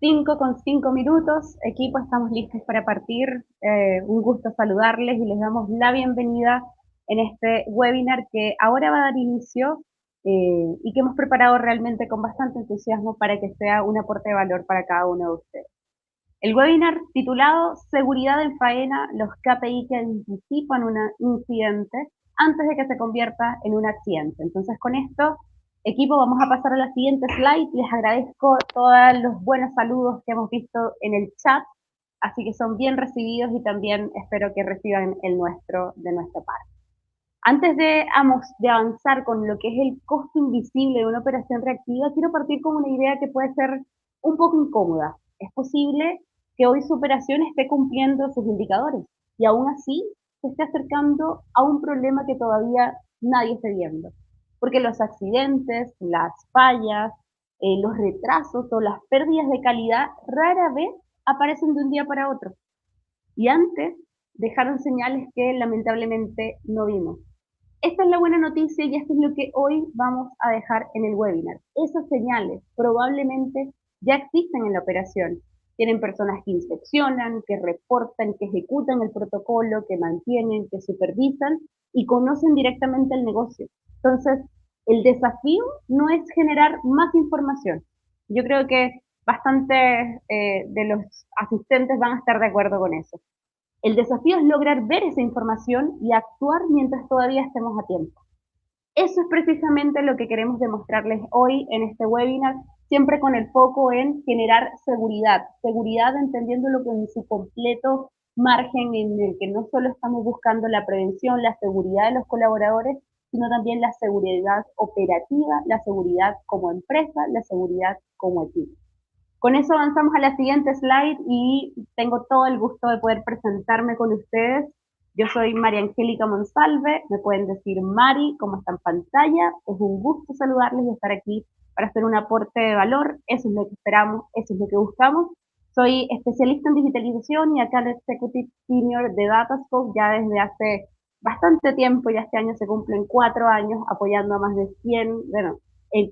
5:05. Equipo, estamos listos para partir. Un gusto saludarles y les damos la bienvenida en este webinar que ahora va a dar inicio y que hemos preparado realmente con bastante entusiasmo para que sea un aporte de valor para cada uno de ustedes. El webinar titulado Seguridad en faena, los KPI que anticipan un incidente antes de que se convierta en un accidente. Entonces, con esto, equipo, vamos a pasar a la siguiente slide. Les agradezco todos los buenos saludos que hemos visto en el chat, así que son bien recibidos y también espero que reciban el nuestro de nuestra parte. Antes de avanzar con lo que es el costo invisible de una operación reactiva, quiero partir con una idea que puede ser un poco incómoda. Es posible que hoy su operación esté cumpliendo sus indicadores y aún así se esté acercando a un problema que todavía nadie está viendo. Porque los accidentes, las fallas, los retrasos o las pérdidas de calidad rara vez aparecen de un día para otro. Y antes dejaron señales que lamentablemente no vimos. Esta es la buena noticia y esto es lo que hoy vamos a dejar en el webinar. Esas señales probablemente ya existen en la operación. Tienen personas que inspeccionan, que reportan, que ejecutan el protocolo, que mantienen, que supervisan y conocen directamente el negocio. Entonces, el desafío no es generar más información. Yo creo que bastantes de los asistentes van a estar de acuerdo con eso. El desafío es lograr ver esa información y actuar mientras todavía estemos a tiempo. Eso es precisamente lo que queremos demostrarles hoy en este webinar, siempre con el foco en generar seguridad. Seguridad entendiéndolo con su completo margen en el que no solo estamos buscando la prevención, la seguridad de los colaboradores, sino también la seguridad operativa, la seguridad como empresa, la seguridad como equipo. Con eso avanzamos a la siguiente slide y tengo todo el gusto de poder presentarme con ustedes. Yo soy María Angélica Monsalve, me pueden decir Mari, como está en pantalla. Es un gusto saludarles y estar aquí para hacer un aporte de valor. Eso es lo que esperamos, eso es lo que buscamos. Soy especialista en digitalización y acá el Executive Senior de Datascope ya desde hace bastante tiempo, ya este año se cumplen 4 años apoyando a más de 100, bueno,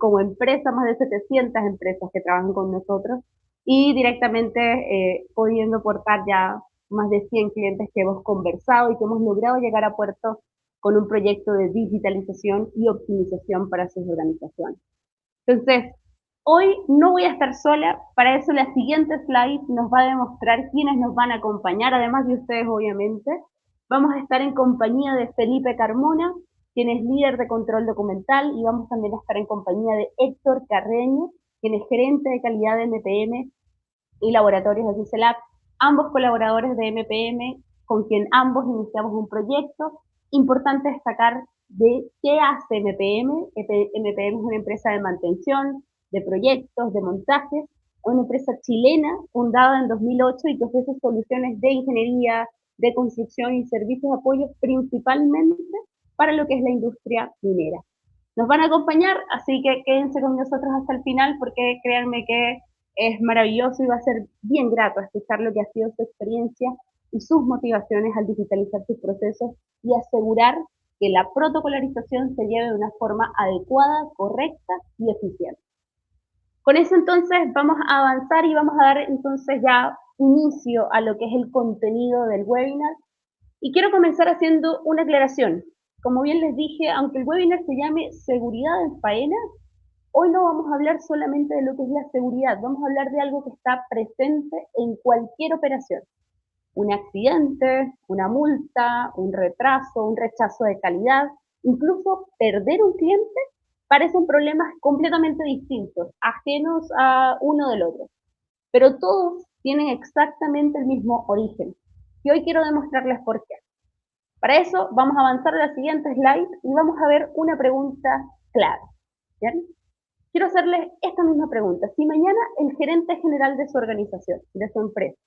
como empresa, más de 700 empresas que trabajan con nosotros y directamente pudiendo aportar ya más de 100 clientes que hemos conversado y que hemos logrado llegar a puerto con un proyecto de digitalización y optimización para sus organizaciones. Entonces, hoy no voy a estar sola, para eso la siguiente slide nos va a demostrar quiénes nos van a acompañar, además de ustedes obviamente. Vamos a estar en compañía de Felipe Carmona, quien es líder de control documental, y vamos también a estar en compañía de Héctor Carreño, quien es gerente de calidad de MPM y laboratorios de CICELAB, ambos colaboradores de MPM, con quien ambos iniciamos un proyecto. Importante destacar de qué hace MPM. MPM es una empresa de mantención, de proyectos, de montajes, una empresa chilena fundada en 2008 y que ofrece soluciones de ingeniería, de construcción y servicios de apoyo principalmente para lo que es la industria minera. Nos van a acompañar, así que quédense con nosotros hasta el final porque créanme que es maravilloso y va a ser bien grato escuchar lo que ha sido su experiencia y sus motivaciones al digitalizar sus procesos y asegurar que la protocolarización se lleve de una forma adecuada, correcta y eficiente. Con eso entonces vamos a avanzar y vamos a dar entonces ya inicio a lo que es el contenido del webinar. Y quiero comenzar haciendo una aclaración. Como bien les dije, aunque el webinar se llame Seguridad en Faena, hoy no vamos a hablar solamente de lo que es la seguridad, vamos a hablar de algo que está presente en cualquier operación. Un accidente, una multa, un retraso, un rechazo de calidad, incluso perder un cliente, parecen problemas completamente distintos, ajenos a uno del otro. Pero todos tienen exactamente el mismo origen. Y hoy quiero demostrarles por qué. Para eso vamos a avanzar a la siguiente slide y vamos a ver una pregunta clave. ¿Bien? Quiero hacerles esta misma pregunta. Si mañana el gerente general de su organización, de su empresa,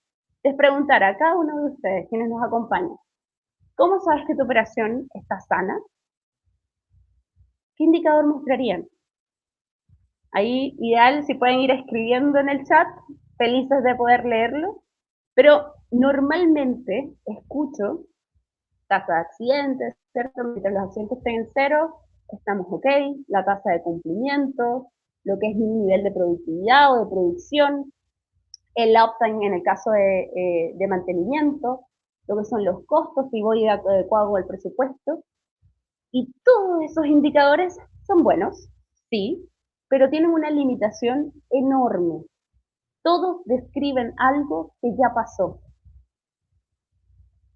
les preguntara a cada uno de ustedes, quienes nos acompañan, ¿cómo sabes que tu operación está sana? ¿Qué indicador mostrarían? Ahí, ideal, si pueden ir escribiendo en el chat, felices de poder leerlo, pero normalmente escucho tasa de accidentes, ¿cierto? Mientras los accidentes estén en cero, estamos ok, la tasa de cumplimiento, lo que es mi nivel de productividad o de producción, el uptime en el caso de mantenimiento, lo que son los costos, si voy adecuado al presupuesto, y todos esos indicadores son buenos, sí, pero tienen una limitación enorme. Todos describen algo que ya pasó.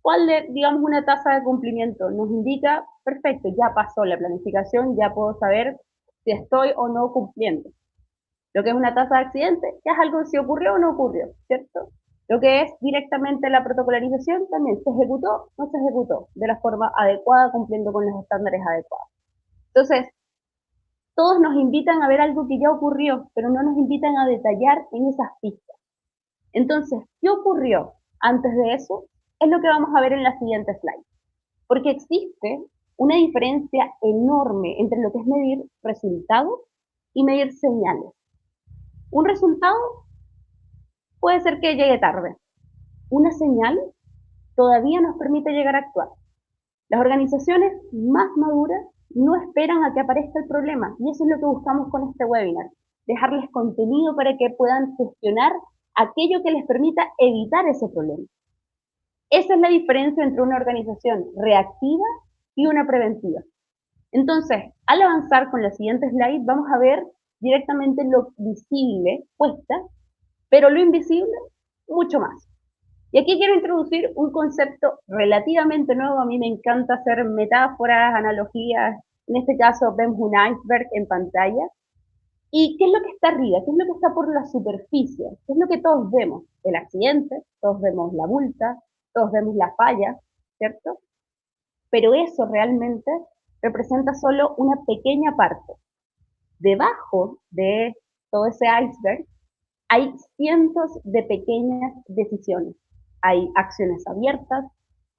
¿Cuál de, digamos, una tasa de cumplimiento? Nos indica, perfecto, ya pasó la planificación, ya puedo saber si estoy o no cumpliendo. Lo que es una tasa de accidente, ya es algo si ocurrió o no ocurrió, ¿cierto? Lo que es directamente la protocolarización, también se ejecutó o no se ejecutó de la forma adecuada, cumpliendo con los estándares adecuados. Entonces, todos nos invitan a ver algo que ya ocurrió, pero no nos invitan a detallar en esas pistas. Entonces, ¿qué ocurrió antes de eso? Es lo que vamos a ver en la siguiente slide. Porque existe una diferencia enorme entre lo que es medir resultados y medir señales. Un resultado puede ser que llegue tarde. Una señal todavía nos permite llegar a actuar. Las organizaciones más maduras no esperan a que aparezca el problema y eso es lo que buscamos con este webinar. Dejarles contenido para que puedan gestionar aquello que les permita evitar ese problema. Esa es la diferencia entre una organización reactiva y una preventiva. Entonces, al avanzar con la siguiente slide, vamos a ver directamente lo visible puesta, pero lo invisible mucho más. Y aquí quiero introducir un concepto relativamente nuevo. A mí me encanta hacer metáforas, analogías. En este caso vemos un iceberg en pantalla. ¿Y qué es lo que está arriba? ¿Qué es lo que está por la superficie? ¿Qué es lo que todos vemos? El accidente, todos vemos la multa, todos vemos la falla, ¿cierto? Pero eso realmente representa solo una pequeña parte. Debajo de todo ese iceberg hay cientos de pequeñas decisiones. Hay acciones abiertas,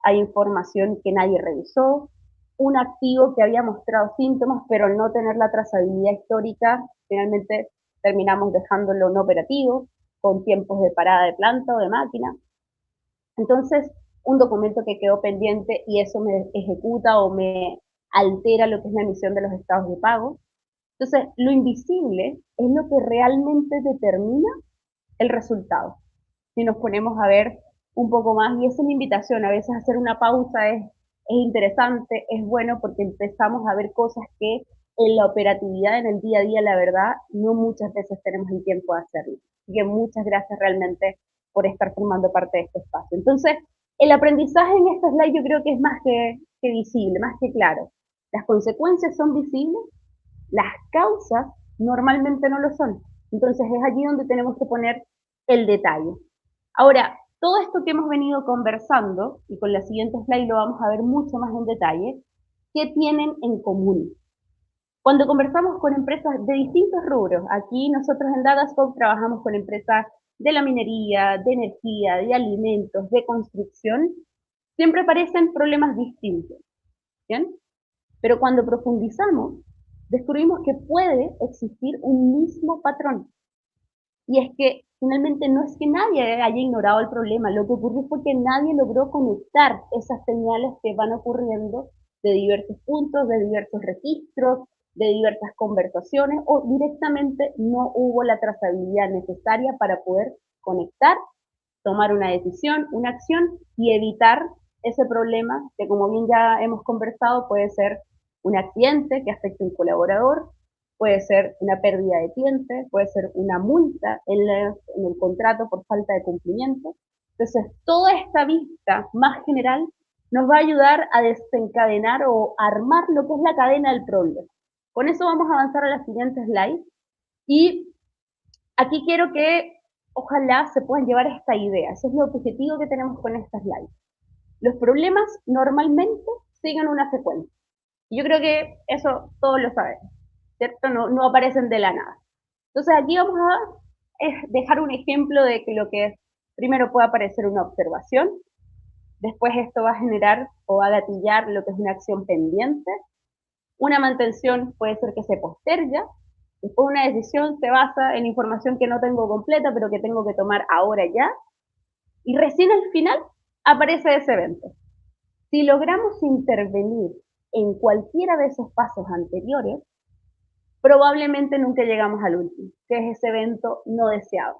hay información que nadie revisó, un activo que había mostrado síntomas, pero al no tener la trazabilidad histórica, finalmente terminamos dejándolo no operativo, con tiempos de parada de planta o de máquina. Entonces, un documento que quedó pendiente y eso me ejecuta o me altera lo que es la emisión de los estados de pago. Entonces, lo invisible es lo que realmente determina el resultado. Si nos ponemos a ver un poco más, y es una invitación, a veces hacer una pausa es interesante, es bueno porque empezamos a ver cosas que en la operatividad, en el día a día, la verdad, no muchas veces tenemos el tiempo de hacerlo. Así que muchas gracias realmente por estar formando parte de este espacio. Entonces, el aprendizaje en esta slide yo creo que es más que visible, más que claro. Las consecuencias son visibles, las causas normalmente no lo son. Entonces es allí donde tenemos que poner el detalle. Ahora, todo esto que hemos venido conversando, y con la siguiente slide lo vamos a ver mucho más en detalle, ¿qué tienen en común? Cuando conversamos con empresas de distintos rubros, aquí nosotros en Datascope trabajamos con empresas de la minería, de energía, de alimentos, de construcción, siempre aparecen problemas distintos, ¿bien? Pero cuando profundizamos, descubrimos que puede existir un mismo patrón. Y es que finalmente no es que nadie haya ignorado el problema, lo que ocurrió fue que nadie logró conectar esas señales que van ocurriendo de diversos puntos, de diversos registros, de diversas conversaciones, o directamente no hubo la trazabilidad necesaria para poder conectar, tomar una decisión, una acción y evitar ese problema que, como bien ya hemos conversado, puede ser un accidente que afecte a un colaborador, puede ser una pérdida de cliente, puede ser una multa en el contrato por falta de cumplimiento. Entonces, toda esta vista más general nos va a ayudar a desencadenar o armar lo que es la cadena del problema. Con eso vamos a avanzar a la siguiente slide. Y aquí quiero que ojalá se puedan llevar esta idea. Ese es el objetivo que tenemos con esta slide. Los problemas normalmente siguen una secuencia. Y yo creo que eso todos lo sabemos, ¿cierto? No aparecen de la nada. Entonces aquí vamos a dejar un ejemplo de que lo que es, primero puede aparecer una observación, después esto va a generar o va a gatillar lo que es una acción pendiente, una mantención puede ser que se posterga, después una decisión se basa en información que no tengo completa, pero que tengo que tomar ahora ya, y recién al final aparece ese evento. Si logramos intervenir en cualquiera de esos pasos anteriores, probablemente nunca llegamos al último, que es ese evento no deseado.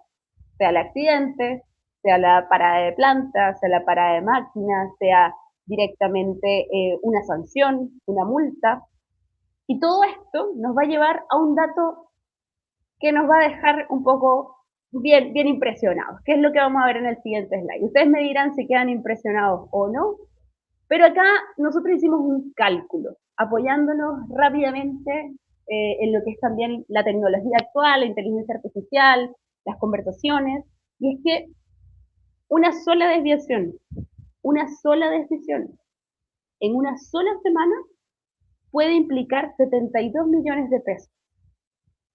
sea el accidente, sea la parada de planta, sea la parada de máquinas, sea directamente una sanción, una multa. Y todo esto nos va a llevar a un dato que nos va a dejar un poco bien impresionados, que es lo que vamos a ver en el siguiente slide. Ustedes me dirán si quedan impresionados o no, pero acá nosotros hicimos un cálculo, apoyándonos rápidamente en lo que es también la tecnología actual, la inteligencia artificial, las conversaciones, y es que una sola desviación, una sola decisión en una sola semana puede implicar 72 millones de pesos.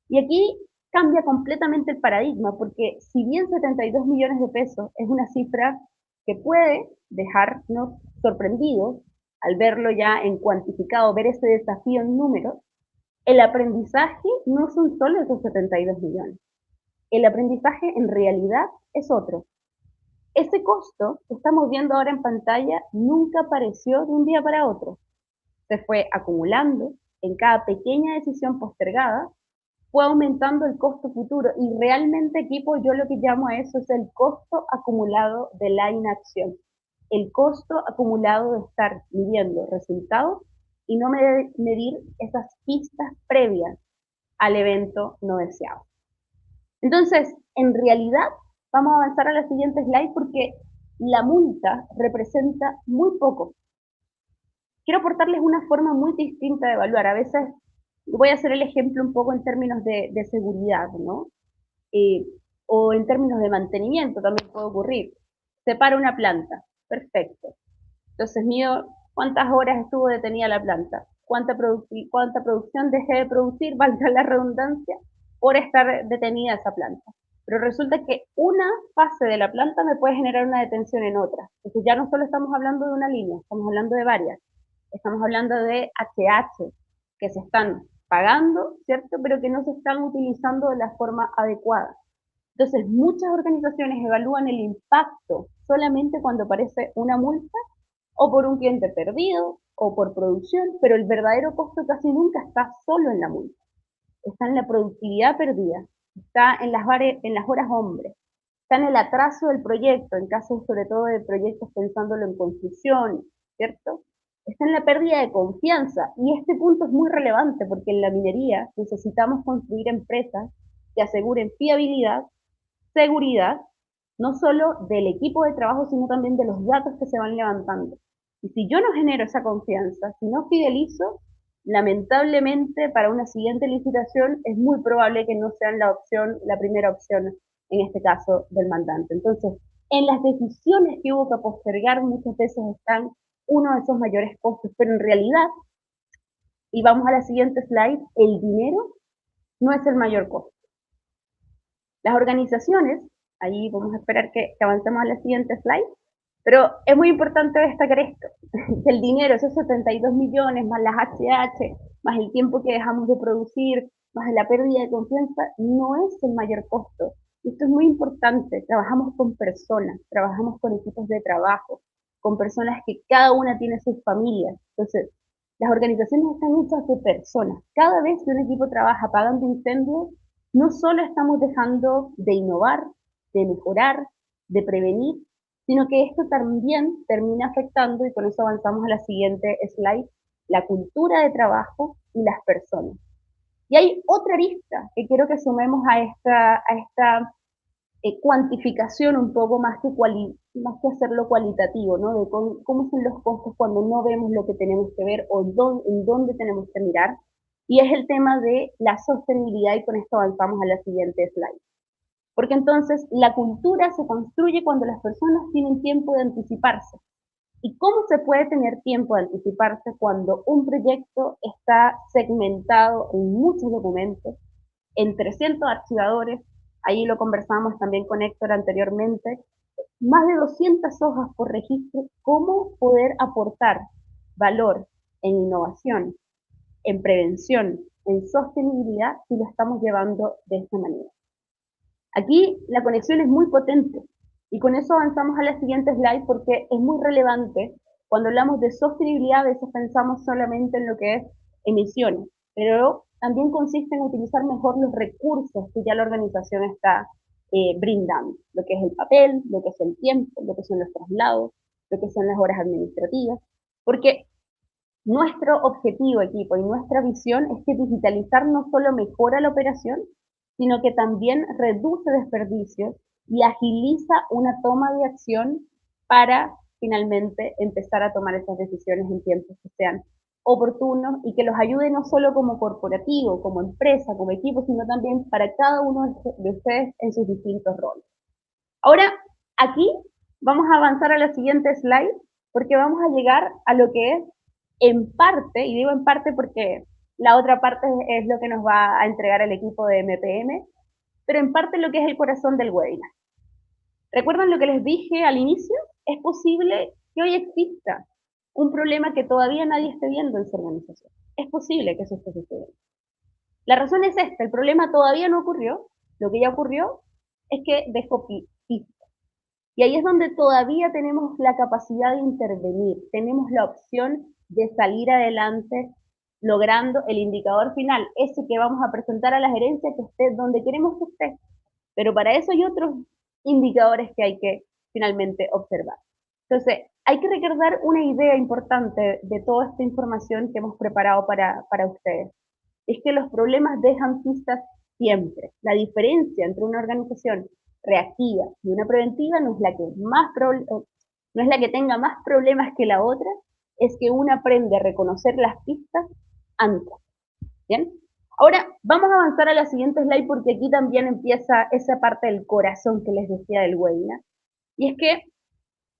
Y aquí cambia completamente el paradigma, porque si bien 72 millones de pesos es una cifra que puede dejarnos sorprendidos al verlo ya en cuantificado, ver ese desafío en números, el aprendizaje no son solo esos 72 millones. El aprendizaje en realidad es otro. Ese costo que estamos viendo ahora en pantalla nunca apareció de un día para otro. Se fue acumulando en cada pequeña decisión postergada, fue aumentando el costo futuro y realmente, equipo, yo lo que llamo a eso es el costo acumulado de la inacción, el costo acumulado de estar midiendo resultados y no medir esas pistas previas al evento no deseado. Entonces, en realidad, vamos a avanzar a la siguiente slide porque la multa representa muy poco. Quiero aportarles una forma muy distinta de evaluar. A veces voy a hacer el ejemplo un poco en términos de seguridad, ¿no? Eh, o en términos de mantenimiento también puede ocurrir. Se para una planta, perfecto. Entonces mido cuántas horas estuvo detenida la planta, cuánta producción dejé de producir, valga la redundancia, por estar detenida esa planta. Pero resulta que una fase de la planta me puede generar una detención en otra. Entonces ya no solo estamos hablando de una línea, estamos hablando de varias. Estamos hablando de HH que se están pagando, ¿cierto? Pero que no se están utilizando de la forma adecuada. Entonces, muchas organizaciones evalúan el impacto solamente cuando aparece una multa o por un cliente perdido o por producción, pero el verdadero costo casi nunca está solo en la multa. Está en la productividad perdida, está en las horas hombres, está en el atraso del proyecto, en caso sobre todo de proyectos pensándolo en construcción, ¿cierto? Está en la pérdida de confianza. Y este punto es muy relevante porque en la minería necesitamos construir empresas que aseguren fiabilidad, seguridad, no solo del equipo de trabajo, sino también de los datos que se van levantando. Y si yo no genero esa confianza, si no fidelizo, lamentablemente para una siguiente licitación es muy probable que no sean la primera opción, en este caso, del mandante. Entonces, en las decisiones que hubo que postergar muchas veces están uno de esos mayores costos, pero en realidad, y vamos a la siguiente slide, el dinero no es el mayor costo. Las organizaciones, ahí vamos a esperar que avancemos a la siguiente slide, pero es muy importante destacar esto, que el dinero, esos 72 millones, más las HH, más el tiempo que dejamos de producir, más la pérdida de confianza, no es el mayor costo. Esto es muy importante, trabajamos con personas, trabajamos con equipos de trabajo, con personas que cada una tiene sus familias. Entonces, las organizaciones están hechas de personas. Cada vez que un equipo trabaja apagando incendios, no solo estamos dejando de innovar, de mejorar, de prevenir, sino que esto también termina afectando, y con eso avanzamos a la siguiente slide, la cultura de trabajo y las personas. Y hay otra arista que quiero que sumemos a esta cuantificación un poco más que hacerlo cualitativo, ¿no? De cómo son los costos cuando no vemos lo que tenemos que ver o en dónde tenemos que mirar. Y es el tema de la sostenibilidad, y con esto avanzamos a la siguiente slide. Porque entonces la cultura se construye cuando las personas tienen tiempo de anticiparse. ¿Y cómo se puede tener tiempo de anticiparse cuando un proyecto está segmentado en muchos documentos, en 300 archivadores? Ahí lo conversamos también con Héctor anteriormente, más de 200 hojas por registro. ¿Cómo poder aportar valor en innovación, en prevención, en sostenibilidad si lo estamos llevando de esta manera? Aquí la conexión es muy potente y con eso avanzamos a la siguiente slide porque es muy relevante. Cuando hablamos de sostenibilidad a veces pensamos solamente en lo que es emisiones, pero también consiste en utilizar mejor los recursos que ya la organización está brindando, lo que es el papel, lo que es el tiempo, lo que son los traslados, lo que son las horas administrativas, porque nuestro objetivo, equipo, y nuestra visión es que digitalizar no solo mejora la operación, sino que también reduce desperdicios y agiliza una toma de acción para finalmente empezar a tomar esas decisiones en tiempos que sean oportunos y que los ayude no solo como corporativo, como empresa, como equipo, sino también para cada uno de ustedes en sus distintos roles. Ahora, aquí vamos a avanzar a la siguiente slide porque vamos a llegar a lo que es en parte, y digo en parte porque la otra parte es lo que nos va a entregar el equipo de MPM, pero en parte lo que es el corazón del webinar. ¿Recuerdan lo que les dije al inicio? Es posible que hoy exista un problema que todavía nadie esté viendo en su organización. Es posible que eso esté sucediendo. La razón es esta, el problema todavía no ocurrió, lo que ya ocurrió es que dejó pistas. Y ahí es donde todavía tenemos la capacidad de intervenir, tenemos la opción de salir adelante logrando el indicador final, ese que vamos a presentar a la gerencia que esté donde queremos que esté. Pero para eso hay otros indicadores que hay que finalmente observar. Entonces, hay que recordar una idea importante de toda esta información que hemos preparado para ustedes. Es que los problemas dejan pistas siempre. La diferencia entre una organización reactiva y una preventiva no es la que no es la que tenga más problemas que la otra, es que una aprende a reconocer las pistas antes. ¿Bien? Ahora vamos a avanzar a la siguiente slide porque aquí también empieza esa parte del corazón que les decía del webinar. Y es que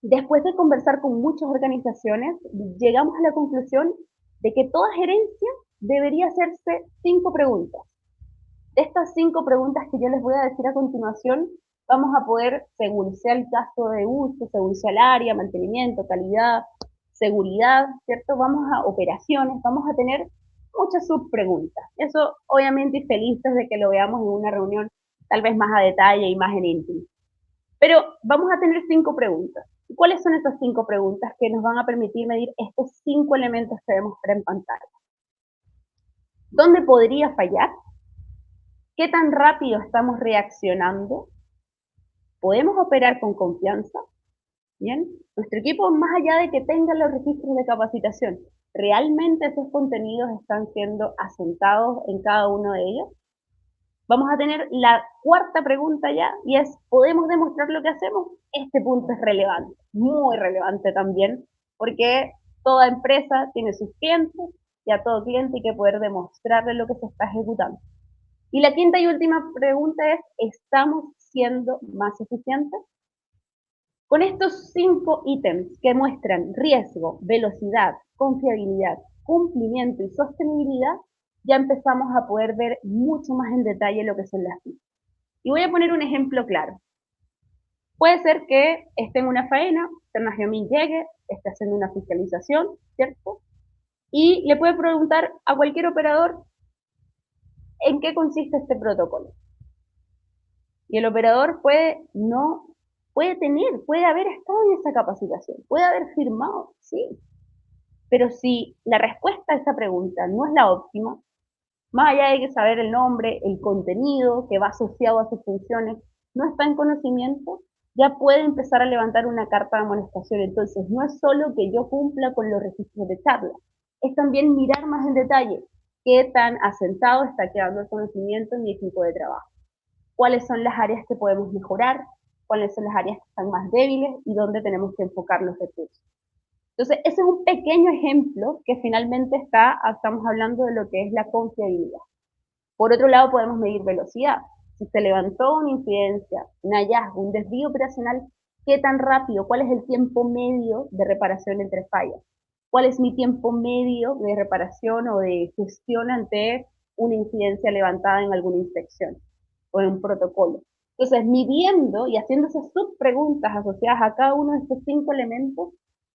después de conversar con muchas organizaciones, llegamos a la conclusión de que toda gerencia debería hacerse 5 preguntas. De estas 5 preguntas que yo les voy a decir a continuación, vamos a poder, según sea el caso de uso, según sea el área, mantenimiento, calidad, seguridad, ¿cierto? Vamos a operaciones, vamos a tener muchas subpreguntas. Eso, obviamente, y felices de que lo veamos en una reunión tal vez más a detalle y más en íntimo. Pero vamos a tener 5 preguntas. ¿Y cuáles son esas 5 preguntas que nos van a permitir medir estos 5 elementos que vemos en pantalla? ¿Dónde podría fallar? ¿Qué tan rápido estamos reaccionando? ¿Podemos operar con confianza? Bien, nuestro equipo, más allá de que tenga los registros de capacitación, ¿realmente esos contenidos están siendo asentados en cada uno de ellos? Vamos a tener la cuarta pregunta ya, y es, ¿podemos demostrar lo que hacemos? Este punto es relevante, muy relevante también, porque toda empresa tiene sus clientes, y a todo cliente hay que poder demostrarle lo que se está ejecutando. Y la quinta y última pregunta es, ¿estamos siendo más eficientes? Con estos 5 ítems que muestran riesgo, velocidad, confiabilidad, cumplimiento y sostenibilidad, ya empezamos a poder ver mucho más en detalle lo que son las pistas. Y voy a poner un ejemplo claro. Puede ser que esté en una faena, Ternageomin llegue, esté haciendo una fiscalización, ¿cierto? Y le puede preguntar a cualquier operador en qué consiste este protocolo. Y el operador puede puede haber estado en esa capacitación, puede haber firmado, sí. Pero si la respuesta a esa pregunta no es la óptima, más allá de que saber el nombre, el contenido que va asociado a sus funciones, no está en conocimiento, ya puede empezar a levantar una carta de amonestación. Entonces, no es solo que yo cumpla con los registros de charla, es también mirar más en detalle qué tan asentado está quedando el conocimiento en mi equipo de trabajo, cuáles son las áreas que podemos mejorar, cuáles son las áreas que están más débiles y dónde tenemos que enfocar los recursos. Entonces, ese es un pequeño ejemplo que finalmente estamos hablando de lo que es la confiabilidad. Por otro lado, podemos medir velocidad. Si se levantó una incidencia, un hallazgo, un desvío operacional, ¿qué tan rápido? ¿Cuál es el tiempo medio de reparación entre fallas? ¿Cuál es mi tiempo medio de reparación o de gestión ante una incidencia levantada en alguna inspección o en un protocolo? Entonces, midiendo y haciendo esas subpreguntas asociadas a cada uno de estos 5 elementos,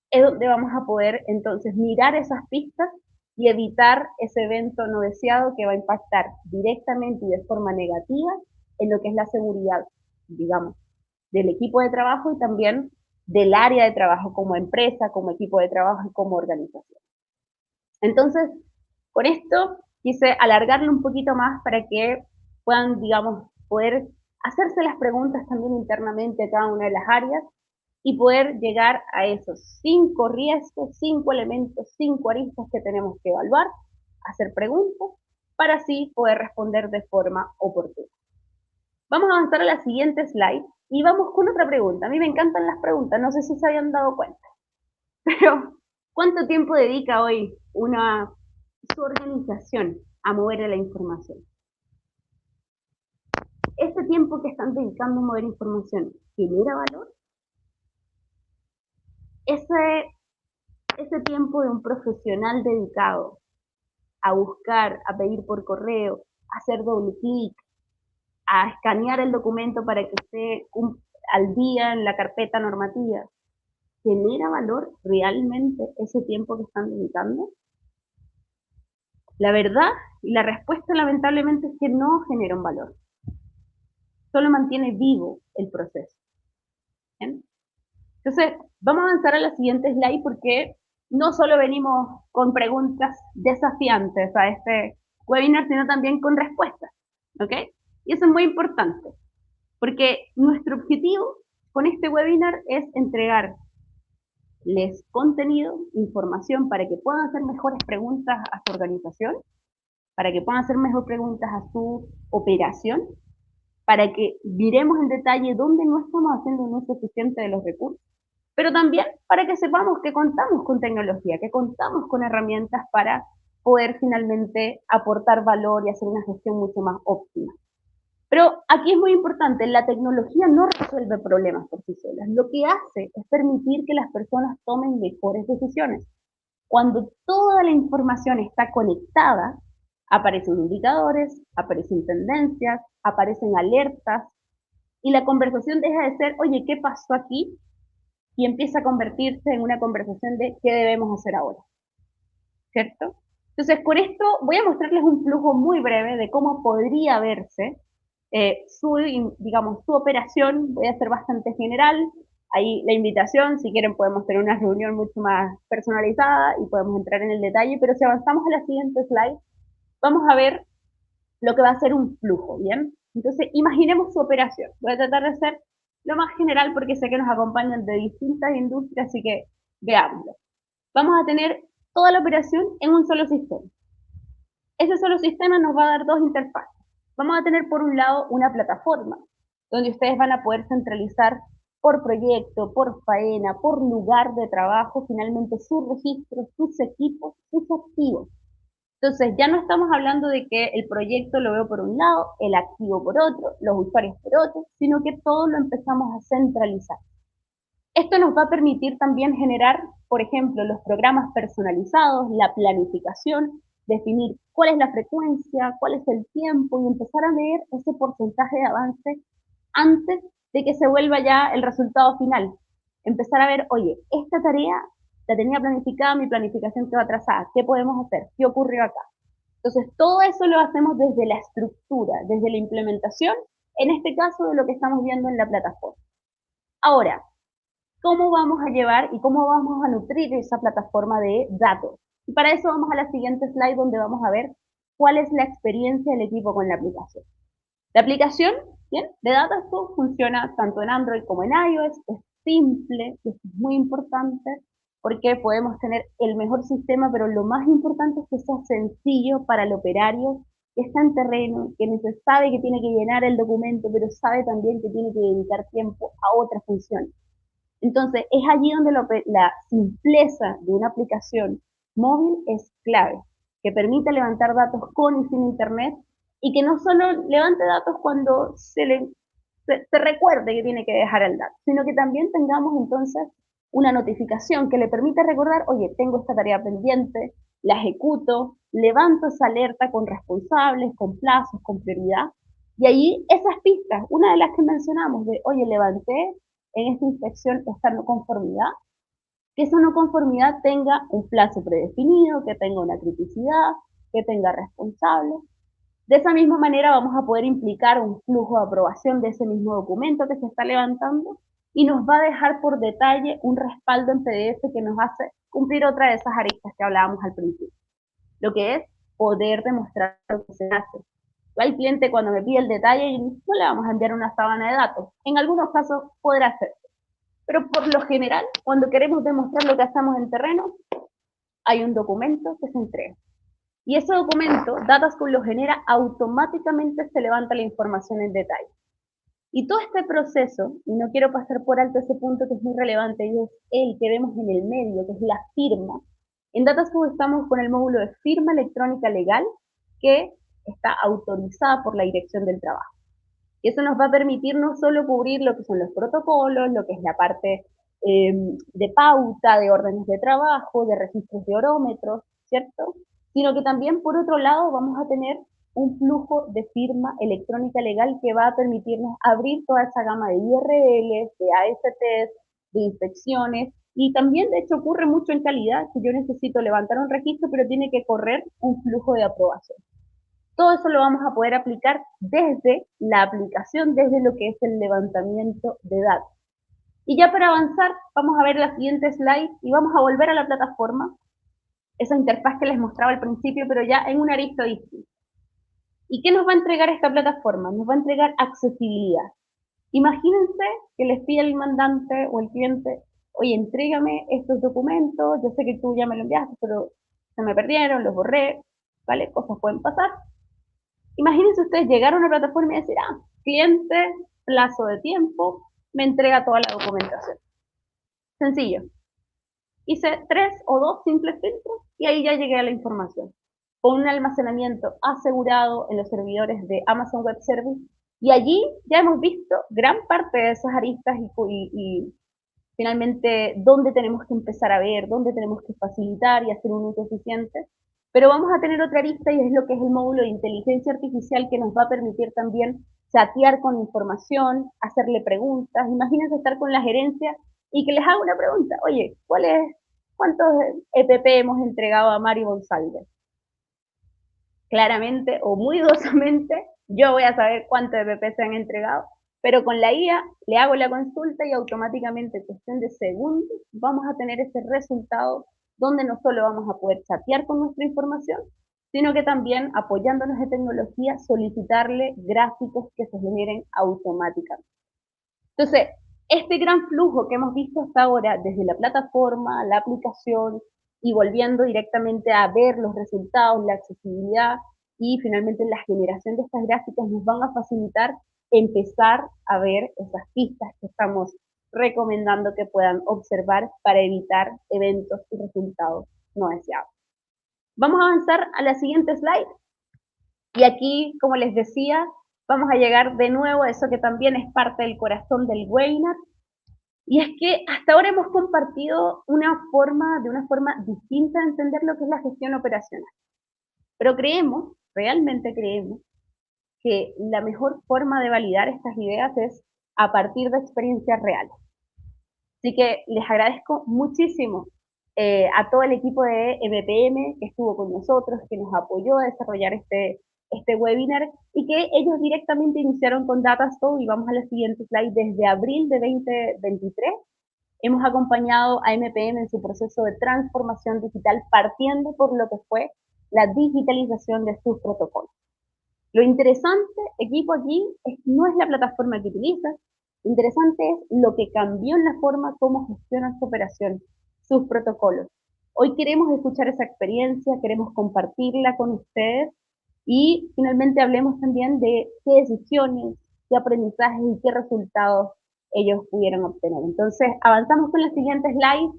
es donde vamos a poder entonces mirar esas pistas y evitar ese evento no deseado que va a impactar directamente y de forma negativa en lo que es la seguridad, digamos, del equipo de trabajo y también del área de trabajo como empresa, como equipo de trabajo y como organización. Entonces, con esto quise alargarlo un poquito más para que puedan, digamos, poder hacerse las preguntas también internamente a cada una de las áreas y poder llegar a esos 5 riesgos, 5 elementos, 5 aristas que tenemos que evaluar, hacer preguntas, para así poder responder de forma oportuna. Vamos a avanzar a la siguiente slide y vamos con otra pregunta. A mí me encantan las preguntas, no sé si se habían dado cuenta, pero ¿cuánto tiempo dedica hoy su organización a mover la información? ¿Ese tiempo que están dedicando a mover información genera valor? Ese tiempo de un profesional dedicado a buscar, a pedir por correo, a hacer doble clic, a escanear el documento para que esté al día en la carpeta normativa, ¿genera valor realmente ese tiempo que están dedicando? La verdad y la respuesta lamentablemente es que no genera un valor. Solo mantiene vivo el proceso. ¿Bien? Entonces, vamos a avanzar a la siguiente slide porque no solo venimos con preguntas desafiantes a este webinar, sino también con respuestas. ¿Ok? Y eso es muy importante, porque nuestro objetivo con este webinar es entregarles contenido, información para que puedan hacer mejores preguntas a su organización, para que puedan hacer mejores preguntas a su operación, para que miremos en detalle dónde no estamos haciendo un uso eficiente de los recursos, pero también para que sepamos que contamos con tecnología, que contamos con herramientas para poder finalmente aportar valor y hacer una gestión mucho más óptima. Pero aquí es muy importante, la tecnología no resuelve problemas por sí sola. Lo que hace es permitir que las personas tomen mejores decisiones. Cuando toda la información está conectada, aparecen indicadores, aparecen tendencias, aparecen alertas, y la conversación deja de ser, oye, ¿qué pasó aquí? Y empieza a convertirse en una conversación de qué debemos hacer ahora, ¿cierto? Entonces, con esto voy a mostrarles un flujo muy breve de cómo podría verse su operación. Voy a ser bastante general. Ahí la invitación, si quieren podemos tener una reunión mucho más personalizada y podemos entrar en el detalle, pero si avanzamos a la siguiente slide, vamos a ver lo que va a ser un flujo, ¿bien? Entonces, imaginemos su operación. Voy a tratar de ser lo más general porque sé que nos acompañan de distintas industrias, así que veámoslo. Vamos a tener toda la operación en un solo sistema. Ese solo sistema nos va a dar dos interfaces. Vamos a tener por un lado una plataforma donde ustedes van a poder centralizar por proyecto, por faena, por lugar de trabajo, finalmente sus registros, sus equipos, sus activos. Entonces, ya no estamos hablando de que el proyecto lo veo por un lado, el activo por otro, los usuarios por otro, sino que todo lo empezamos a centralizar. Esto nos va a permitir también generar, por ejemplo, los programas personalizados, la planificación, definir cuál es la frecuencia, cuál es el tiempo y empezar a ver ese porcentaje de avance antes de que se vuelva ya el resultado final. Empezar a ver, oye, esta tarea la tenía planificada, mi planificación quedó atrasada, ¿qué podemos hacer? ¿Qué ocurrió acá? Entonces, todo eso lo hacemos desde la estructura, desde la implementación, en este caso de lo que estamos viendo en la plataforma. Ahora, ¿cómo vamos a llevar y cómo vamos a nutrir esa plataforma de datos? Y para eso vamos a la siguiente slide donde vamos a ver cuál es la experiencia del equipo con la aplicación. La aplicación, bien, de Datasto funciona tanto en Android como en iOS, es simple, es muy importante porque podemos tener el mejor sistema, pero lo más importante es que sea sencillo para el operario que está en terreno, que sabe que tiene que llenar el documento, pero sabe también que tiene que dedicar tiempo a otras funciones. Entonces, es allí donde la simpleza de una aplicación móvil es clave, que permite levantar datos con y sin internet y que no solo levante datos cuando se recuerde que tiene que dejar el dato, sino que también tengamos entonces una notificación que le permita recordar, oye, tengo esta tarea pendiente, la ejecuto, levanto esa alerta con responsables, con plazos, con prioridad. Y ahí esas pistas, una de las que mencionamos, de, oye, levanté en esta inspección esta no conformidad, que esa no conformidad tenga un plazo predefinido, que tenga una criticidad, que tenga responsables. De esa misma manera vamos a poder implicar un flujo de aprobación de ese mismo documento que se está levantando y nos va a dejar por detalle un respaldo en PDF que nos hace cumplir otra de esas aristas que hablábamos al principio, lo que es poder demostrar lo que se hace. Al cliente cuando me pide el detalle, no le vamos a enviar una sábana de datos. En algunos casos podrá ser, pero por lo general, cuando queremos demostrar lo que hacemos en terreno, hay un documento que se entrega. Y ese documento, Dataschool lo genera, automáticamente se levanta la información en detalle. Y todo este proceso, y no quiero pasar por alto ese punto que es muy relevante, y es el que vemos en el medio, que es la firma. En Dataschool estamos con el módulo de firma electrónica legal, que está autorizada por la Dirección del Trabajo. Y eso nos va a permitir no solo cubrir lo que son los protocolos, lo que es la parte de pauta, de órdenes de trabajo, de registros de horómetros, ¿cierto? Sino que también, por otro lado, vamos a tener un flujo de firma electrónica legal que va a permitirnos abrir toda esa gama de IRLs, de ASTs, de inspecciones, y también, de hecho, ocurre mucho en calidad, que yo necesito levantar un registro, pero tiene que correr un flujo de aprobación. Todo eso lo vamos a poder aplicar desde la aplicación, desde lo que es el levantamiento de datos. Y ya para avanzar, vamos a ver la siguiente slide y vamos a volver a la plataforma, esa interfaz que les mostraba al principio, pero ya en una arista distinta. ¿Y qué nos va a entregar esta plataforma? Nos va a entregar accesibilidad. Imagínense que les pide el mandante o el cliente, oye, entrégame estos documentos, yo sé que tú ya me lo enviaste, pero se me perdieron, los borré, ¿vale? Cosas pueden pasar. Imagínense ustedes llegar a una plataforma y decir, cliente, plazo de tiempo, me entrega toda la documentación. Sencillo. Hice 3 o 2 simples filtros y ahí ya llegué a la información. Con un almacenamiento asegurado en los servidores de Amazon Web Service. Y allí ya hemos visto gran parte de esas aristas y finalmente dónde tenemos que empezar a ver, dónde tenemos que facilitar y hacer un uso eficiente. Pero vamos a tener otra arista y es lo que es el módulo de inteligencia artificial que nos va a permitir también chatear con información, hacerle preguntas. Imagínense estar con la gerencia y que les haga una pregunta. Oye, ¿cuántos EPP hemos entregado a Mari González? Claramente o muy dudosamente, yo voy a saber cuántos EPP se han entregado, pero con la IA le hago la consulta y automáticamente en cuestión de segundos vamos a tener ese resultado donde no solo vamos a poder chatear con nuestra información, sino que también apoyándonos de tecnología solicitarle gráficos que se generen automáticamente. Entonces, este gran flujo que hemos visto hasta ahora desde la plataforma, la aplicación y volviendo directamente a ver los resultados, la accesibilidad y finalmente la generación de estas gráficas nos van a facilitar empezar a ver esas pistas que estamos recomendando que puedan observar para evitar eventos y resultados no deseados. Vamos a avanzar a la siguiente slide. Y aquí, como les decía, vamos a llegar de nuevo a eso que también es parte del corazón del webinar, y es que hasta ahora hemos compartido de una forma distinta de entender lo que es la gestión operacional. Pero realmente creemos, que la mejor forma de validar estas ideas es a partir de experiencias reales. Así que les agradezco muchísimo a todo el equipo de MPM que estuvo con nosotros, que nos apoyó a desarrollar este webinar y que ellos directamente iniciaron con Datascope, y vamos a la siguiente slide. Desde abril de 2023 hemos acompañado a MPM en su proceso de transformación digital, partiendo por lo que fue la digitalización de sus protocolos. Lo interesante, equipo, aquí no es la plataforma que utilizas, lo interesante es lo que cambió en la forma como gestionan su operación, sus protocolos. Hoy queremos escuchar esa experiencia, queremos compartirla con ustedes y finalmente hablemos también de qué decisiones, qué aprendizajes y qué resultados ellos pudieron obtener. Entonces, avanzamos con la siguiente slide.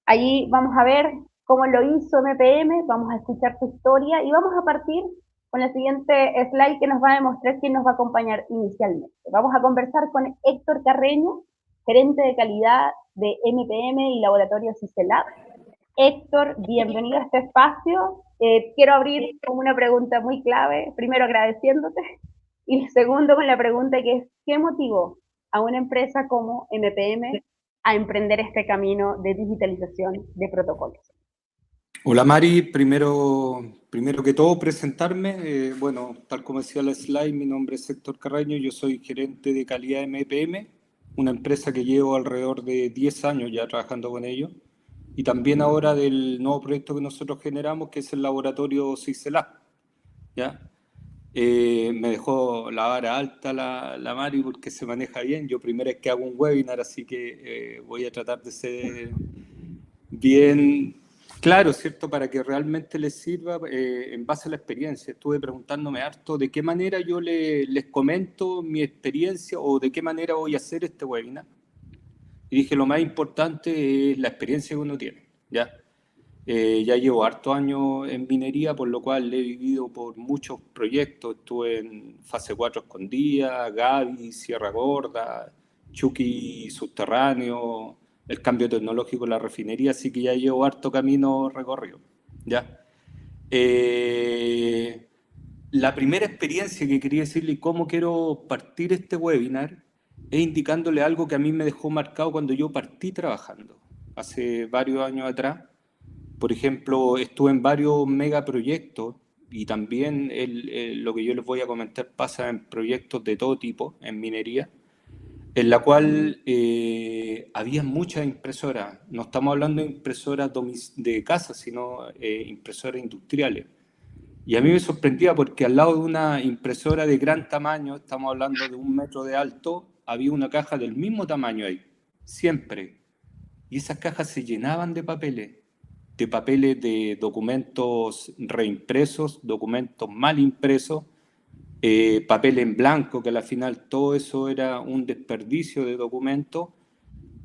Allí vamos a ver cómo lo hizo MPM, vamos a escuchar su historia y vamos a partir con la siguiente slide que nos va a demostrar quién nos va a acompañar inicialmente. Vamos a conversar con Héctor Carreño, gerente de calidad de MPM y Laboratorio CICELAB. Héctor, bienvenido a este espacio. Quiero abrir con una pregunta muy clave, primero agradeciéndote, y segundo con la pregunta que es, ¿qué motivó a una empresa como MPM a emprender este camino de digitalización de protocolos? Hola Mari, primero que todo presentarme, bueno, tal como decía la slide, mi nombre es Héctor Carreño, yo soy gerente de calidad de MPM, una empresa que llevo alrededor de 10 años ya trabajando con ellos, y también ahora del nuevo proyecto que nosotros generamos, que es el laboratorio CICELAB, ¿ya? Me dejó la vara alta la Mari porque se maneja bien. Yo primera vez que hago un webinar, así que voy a tratar de ser bien claro, ¿cierto? Para que realmente les sirva en base a la experiencia. Estuve preguntándome harto de qué manera yo les comento mi experiencia o de qué manera voy a hacer este webinar. Y dije, lo más importante es la experiencia que uno tiene, ¿ya? Ya llevo harto años en minería, por lo cual he vivido por muchos proyectos. Estuve en fase 4 Escondida, Gaby, Sierra Gorda, Chucky Subterráneo, el cambio tecnológico en la refinería, así que ya llevo harto camino recorrido. ¿Ya? Eh, la primera experiencia que quería decirle cómo quiero partir este webinar es indicándole algo que a mí me dejó marcado cuando yo partí trabajando, hace varios años atrás. Por ejemplo, estuve en varios megaproyectos y también lo que yo les voy a comentar pasa en proyectos de todo tipo, en minería, en la cual había muchas impresoras. No estamos hablando de impresoras de casa, sino impresoras industriales. Y a mí me sorprendía porque al lado de una impresora de gran tamaño, estamos hablando de 1 metro de alto, había una caja del mismo tamaño ahí, siempre. Y esas cajas se llenaban de papeles de documentos reimpresos, documentos mal impresos, papel en blanco, que al final todo eso era un desperdicio de documentos,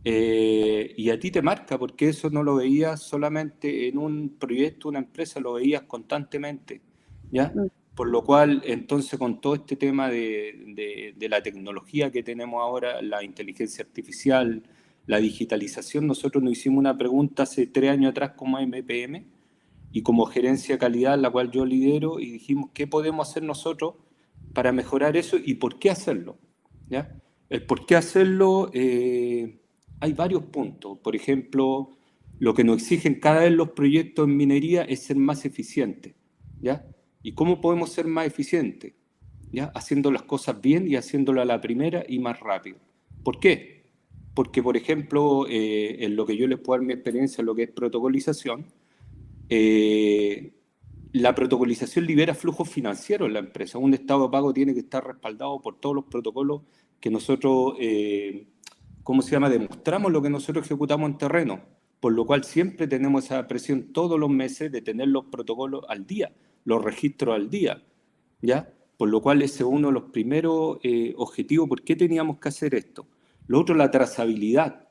y a ti te marca, porque eso no lo veías solamente en un proyecto, una empresa, lo veías constantemente, ¿ya? Mm. Por lo cual, entonces, con todo este tema de la tecnología que tenemos ahora, la inteligencia artificial, la digitalización, nosotros nos hicimos una pregunta hace 3 años atrás como MPM y como gerencia de calidad, la cual yo lidero, y dijimos, ¿qué podemos hacer nosotros para mejorar eso y por qué hacerlo? ¿Ya? El por qué hacerlo, hay varios puntos. Por ejemplo, lo que nos exigen cada vez los proyectos en minería es ser más eficientes. ¿Ya? ¿Y cómo podemos ser más eficientes? ¿Ya? Haciendo las cosas bien y haciéndolo a la primera y más rápido. ¿Por qué? Porque, por ejemplo, en lo que yo les puedo dar mi experiencia, en lo que es protocolización, eh, la protocolización libera flujos financieros en la empresa. Un estado de pago tiene que estar respaldado por todos los protocolos que nosotros, ¿cómo se llama? Demostramos lo que nosotros ejecutamos en terreno. Por lo cual siempre tenemos esa presión todos los meses de tener los protocolos al día, los registros al día, ¿ya? Por lo cual ese es uno de los primeros objetivos. ¿Por qué teníamos que hacer esto? Lo otro, la trazabilidad.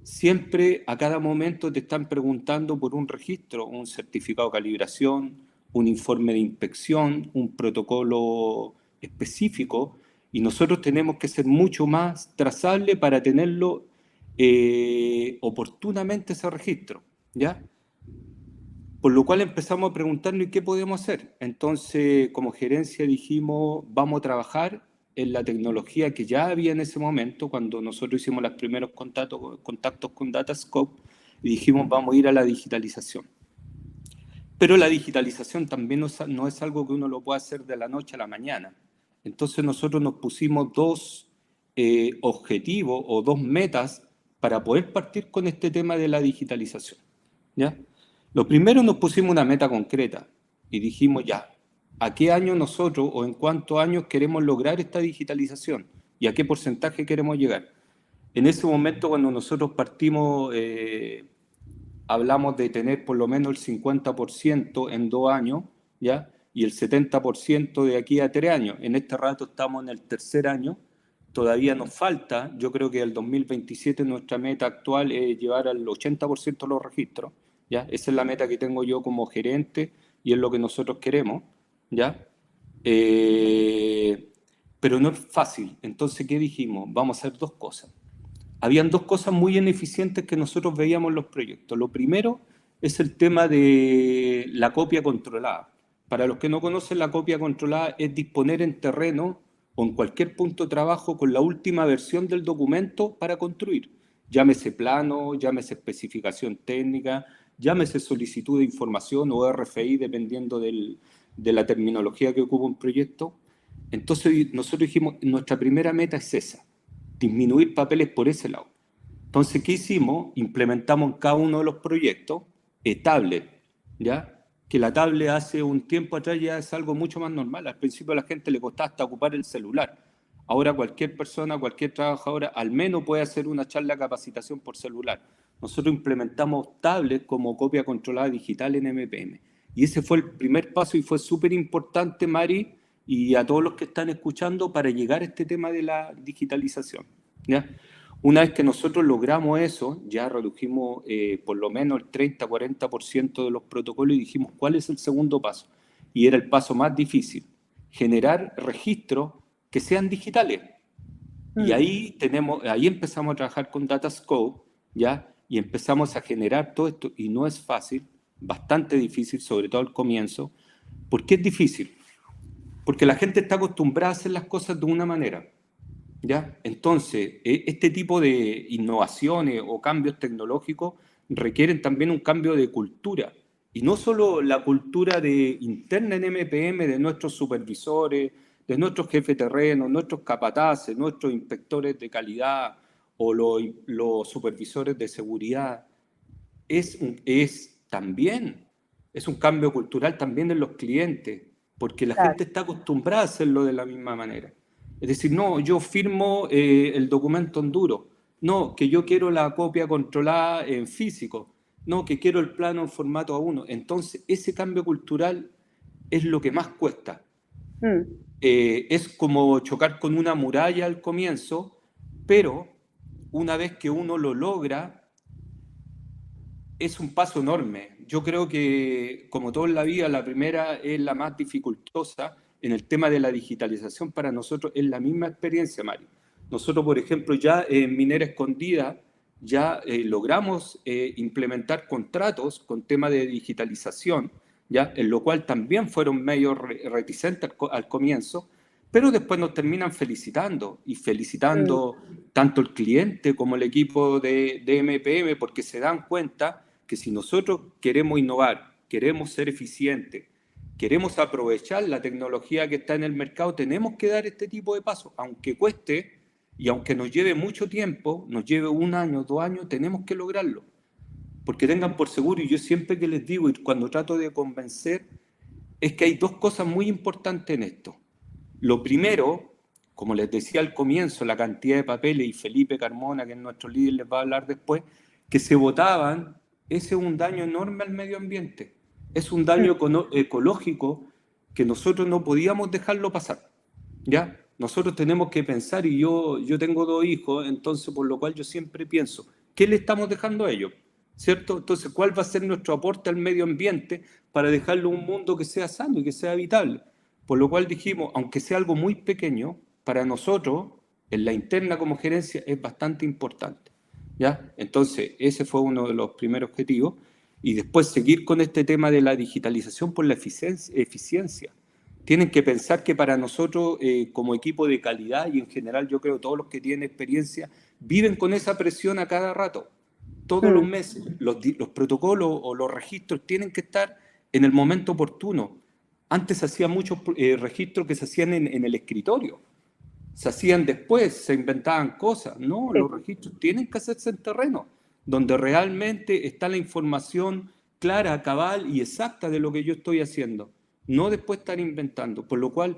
Siempre, a cada momento, te están preguntando por un registro, un certificado de calibración, un informe de inspección, un protocolo específico, y nosotros tenemos que ser mucho más trazable para tenerlo oportunamente ese registro, ¿ya? Por lo cual empezamos a preguntarnos, ¿y qué podemos hacer? Entonces, como gerencia dijimos, vamos a trabajar en la tecnología que ya había en ese momento, cuando nosotros hicimos los primeros contactos con Datascope, y dijimos, vamos a ir a la digitalización. Pero la digitalización también no es algo que uno lo pueda hacer de la noche a la mañana. Entonces nosotros nos pusimos dos objetivos o dos metas para poder partir con este tema de la digitalización, ¿ya? Lo primero, nos pusimos una meta concreta y dijimos ya, ¿a qué año nosotros o en cuántos años queremos lograr esta digitalización y a qué porcentaje queremos llegar? En ese momento, cuando nosotros partimos, hablamos de tener por lo menos el 50% en 2 años, ¿ya? Y el 70% de aquí a 3 años. En este rato estamos en el tercer año, todavía nos falta, yo creo que el 2027 nuestra meta actual es llevar al 80% de los registros, ¿ya? Esa es la meta que tengo yo como gerente y es lo que nosotros queremos, ¿ya? Pero no es fácil. Entonces, ¿qué dijimos? Vamos a hacer dos cosas. Habían dos cosas muy ineficientes que nosotros veíamos en los proyectos. Lo primero es el tema de la copia controlada. Para los que no conocen, la copia controlada es disponer en terreno o en cualquier punto de trabajo con la última versión del documento para construir. Llámese plano, llámese especificación técnica, llámese solicitud de información o RFI, dependiendo de la terminología que ocupa un proyecto. Entonces nosotros dijimos, nuestra primera meta es esa, disminuir papeles por ese lado. Entonces, ¿qué hicimos? Implementamos en cada uno de los proyectos tablet, ¿ya? que la tablet hace un tiempo atrás ya es algo mucho más normal. Al principio a la gente le costaba hasta ocupar el celular. Ahora cualquier persona, cualquier trabajadora, al menos puede hacer una charla de capacitación por celular. Nosotros implementamos tablets como copia controlada digital en MPM. Y ese fue el primer paso y fue súper importante, Mari, y a todos los que están escuchando, para llegar a este tema de la digitalización, ¿ya? Una vez que nosotros logramos eso, ya redujimos por lo menos el 30-40% de los protocolos y dijimos, ¿cuál es el segundo paso? Y era el paso más difícil, generar registros que sean digitales. Y ahí empezamos a trabajar con Datascope, ¿ya? Y empezamos a generar todo esto, y no es fácil, bastante difícil, sobre todo al comienzo. ¿Por qué es difícil? Porque la gente está acostumbrada a hacer las cosas de una manera, ¿ya? Entonces, este tipo de innovaciones o cambios tecnológicos requieren también un cambio de cultura. Y no solo la cultura interna en MPM de nuestros supervisores, de nuestros jefes de terreno, nuestros capataces, nuestros inspectores de calidad o los supervisores de seguridad. También, es un cambio cultural también en los clientes, porque la Claro. gente está acostumbrada a hacerlo de la misma manera. Es decir, no, yo firmo el documento en duro, no, que yo quiero la copia controlada en físico, no, que quiero el plano en formato A1. Entonces, ese cambio cultural es lo que más cuesta. Mm. Es como chocar con una muralla al comienzo, pero una vez que uno lo logra, es un paso enorme. Yo creo que, como todo en la vida, la primera es la más dificultosa. En el tema de la digitalización, para nosotros es la misma experiencia, Mario. Nosotros, por ejemplo, ya en Minera Escondida, ya logramos implementar contratos con tema de digitalización, ¿ya? En lo cual también fueron medio reticentes al comienzo, pero después nos terminan felicitando, y Mm. felicitando tanto el cliente como el equipo de MPM, porque se dan cuenta que si nosotros queremos innovar, queremos ser eficientes, queremos aprovechar la tecnología que está en el mercado, tenemos que dar este tipo de pasos, aunque cueste y aunque nos lleve mucho tiempo, nos lleve 1 año, 2 años, tenemos que lograrlo. Porque tengan por seguro, y yo siempre que les digo y cuando trato de convencer, es que hay dos cosas muy importantes en esto. Lo primero, como les decía al comienzo, la cantidad de papeles, y Felipe Carmona, que es nuestro líder, les va a hablar después, que se votaban, ese es un daño enorme al medio ambiente. Es un daño ecológico que nosotros no podíamos dejarlo pasar, ¿ya? Nosotros tenemos que pensar, y yo tengo 2 hijos, entonces por lo cual yo siempre pienso, ¿qué le estamos dejando a ellos? ¿Cierto? Entonces, ¿cuál va a ser nuestro aporte al medio ambiente para dejarlo un mundo que sea sano y que sea habitable? Por lo cual dijimos, aunque sea algo muy pequeño, para nosotros, en la interna como gerencia, es bastante importante, ¿ya? Entonces, ese fue uno de los primeros objetivos. Y después seguir con este tema de la digitalización por la eficiencia. Tienen que pensar que para nosotros, como equipo de calidad, y en general yo creo todos los que tienen experiencia, viven con esa presión a cada rato, todos los Mm. meses. Los protocolos o los registros tienen que estar en el momento oportuno. Antes se hacían muchos registros que se hacían en el escritorio, se hacían después, se inventaban cosas. No, Sí. los registros tienen que hacerse en terreno, donde realmente está la información clara, cabal y exacta de lo que yo estoy haciendo, no después estar inventando. Por lo cual,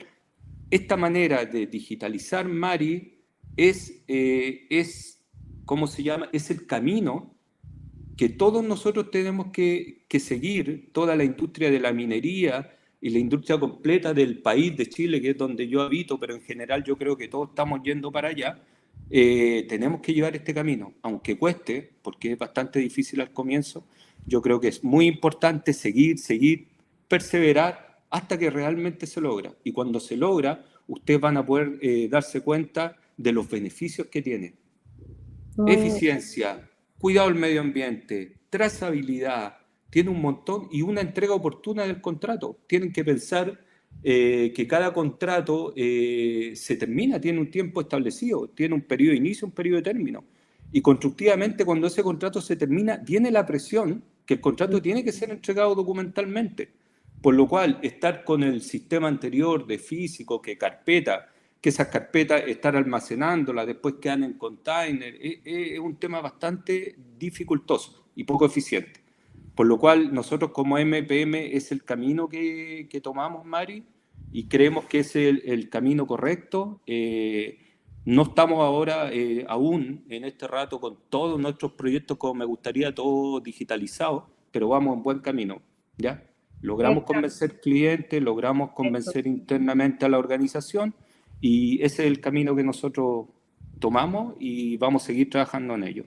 esta manera de digitalizar, Mari, ¿cómo se llama? Es el camino que todos nosotros tenemos que seguir, toda la industria de la minería y la industria completa del país de Chile, que es donde yo habito, pero en general yo creo que todos estamos yendo para allá. Tenemos que llevar este camino, aunque cueste, porque es bastante difícil al comienzo. Yo creo que es muy importante seguir, perseverar hasta que realmente se logra. Y cuando se logra, ustedes van a poder darse cuenta de los beneficios que tiene. Muy, Eficiencia, cuidado del medio ambiente, trazabilidad, tiene un montón, y una entrega oportuna del contrato. Tienen que pensar que cada contrato se termina, tiene un tiempo establecido, tiene un periodo de inicio, un periodo de término. Y constructivamente, cuando ese contrato se termina, viene la presión que el contrato tiene que ser entregado documentalmente. Por lo cual, estar con el sistema anterior de físico, que esas carpetas, estar almacenándolas, después quedan en container, es un tema bastante dificultoso y poco eficiente. Por lo cual, nosotros como MPM es el camino que tomamos, Mari, y creemos que es el camino correcto. No estamos ahora aún en este rato con todos nuestros proyectos como me gustaría, todos digitalizados, pero vamos en buen camino, ¿ya? Logramos convencer clientes, logramos convencer internamente a la organización y ese es el camino que nosotros tomamos y vamos a seguir trabajando en ello.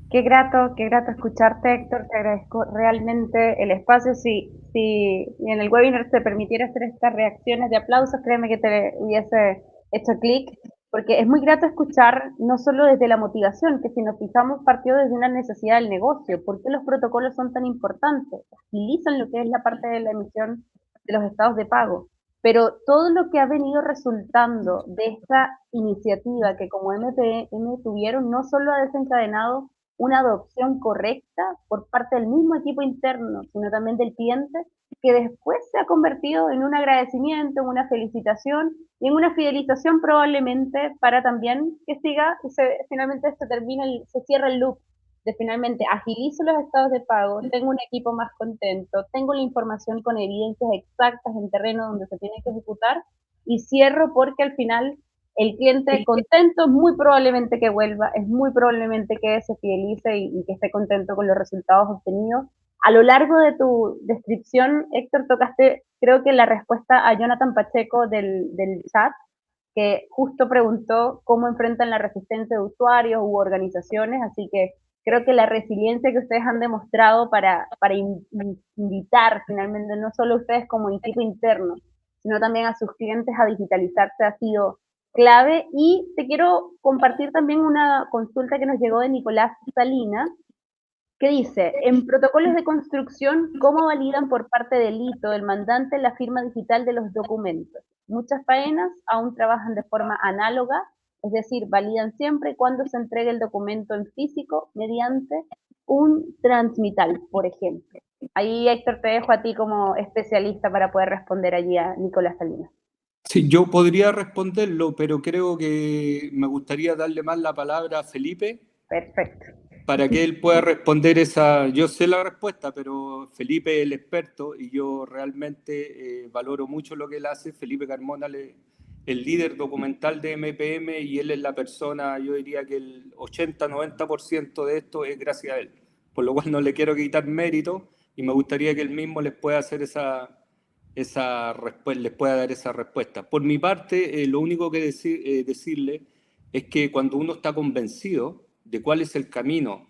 Qué grato escucharte, Héctor. Te agradezco realmente el espacio. Si en el webinar te permitiera hacer estas reacciones de aplausos, créeme que te hubiese hecho clic, porque es muy grato escuchar no solo desde la motivación, que si nos fijamos partió desde una necesidad del negocio. ¿Por qué los protocolos son tan importantes? Agilizan lo que es la parte de la emisión de los estados de pago. Pero todo lo que ha venido resultando de esta iniciativa que como MPM tuvieron, no solo ha desencadenado una adopción correcta por parte del mismo equipo interno, sino también del cliente, que después se ha convertido en un agradecimiento, en una felicitación y en una fidelización probablemente para también que siga y finalmente se cierra el loop de finalmente agilizo los estados de pago, tengo un equipo más contento, tengo la información con evidencias exactas en terreno donde se tiene que ejecutar y cierro porque al final el cliente contento es muy probablemente que vuelva, es muy probablemente que se fidelice y que esté contento con los resultados obtenidos. A lo largo de tu descripción, Héctor, tocaste creo que la respuesta a Jonathan Pacheco del chat, que justo preguntó cómo enfrentan la resistencia de usuarios u organizaciones, así que creo que la resiliencia que ustedes han demostrado para invitar finalmente no solo ustedes como equipo interno, sino también a sus clientes a digitalizarse ha sido clave. Y te quiero compartir también una consulta que nos llegó de Nicolás Salinas, que dice, en protocolos de construcción, ¿cómo validan por parte del hito del mandante la firma digital de los documentos? Muchas faenas aún trabajan de forma análoga, es decir, validan siempre y cuando se entregue el documento en físico mediante un transmital, por ejemplo. Ahí, Héctor, te dejo a ti como especialista para poder responder allí a Nicolás Salinas. Sí, yo podría responderlo, pero creo que me gustaría darle más la palabra a Felipe. Perfecto. Para que él pueda responder esa, yo sé la respuesta, pero Felipe es el experto y yo realmente valoro mucho lo que él hace. Felipe Carmona, el líder documental de MPM y él es la persona, yo diría que el 80-90% de esto es gracias a él, por lo cual no le quiero quitar mérito y me gustaría que él mismo les pueda hacer les pueda dar esa respuesta. Por mi parte, lo único que decirle es que cuando uno está convencido de cuál es el camino,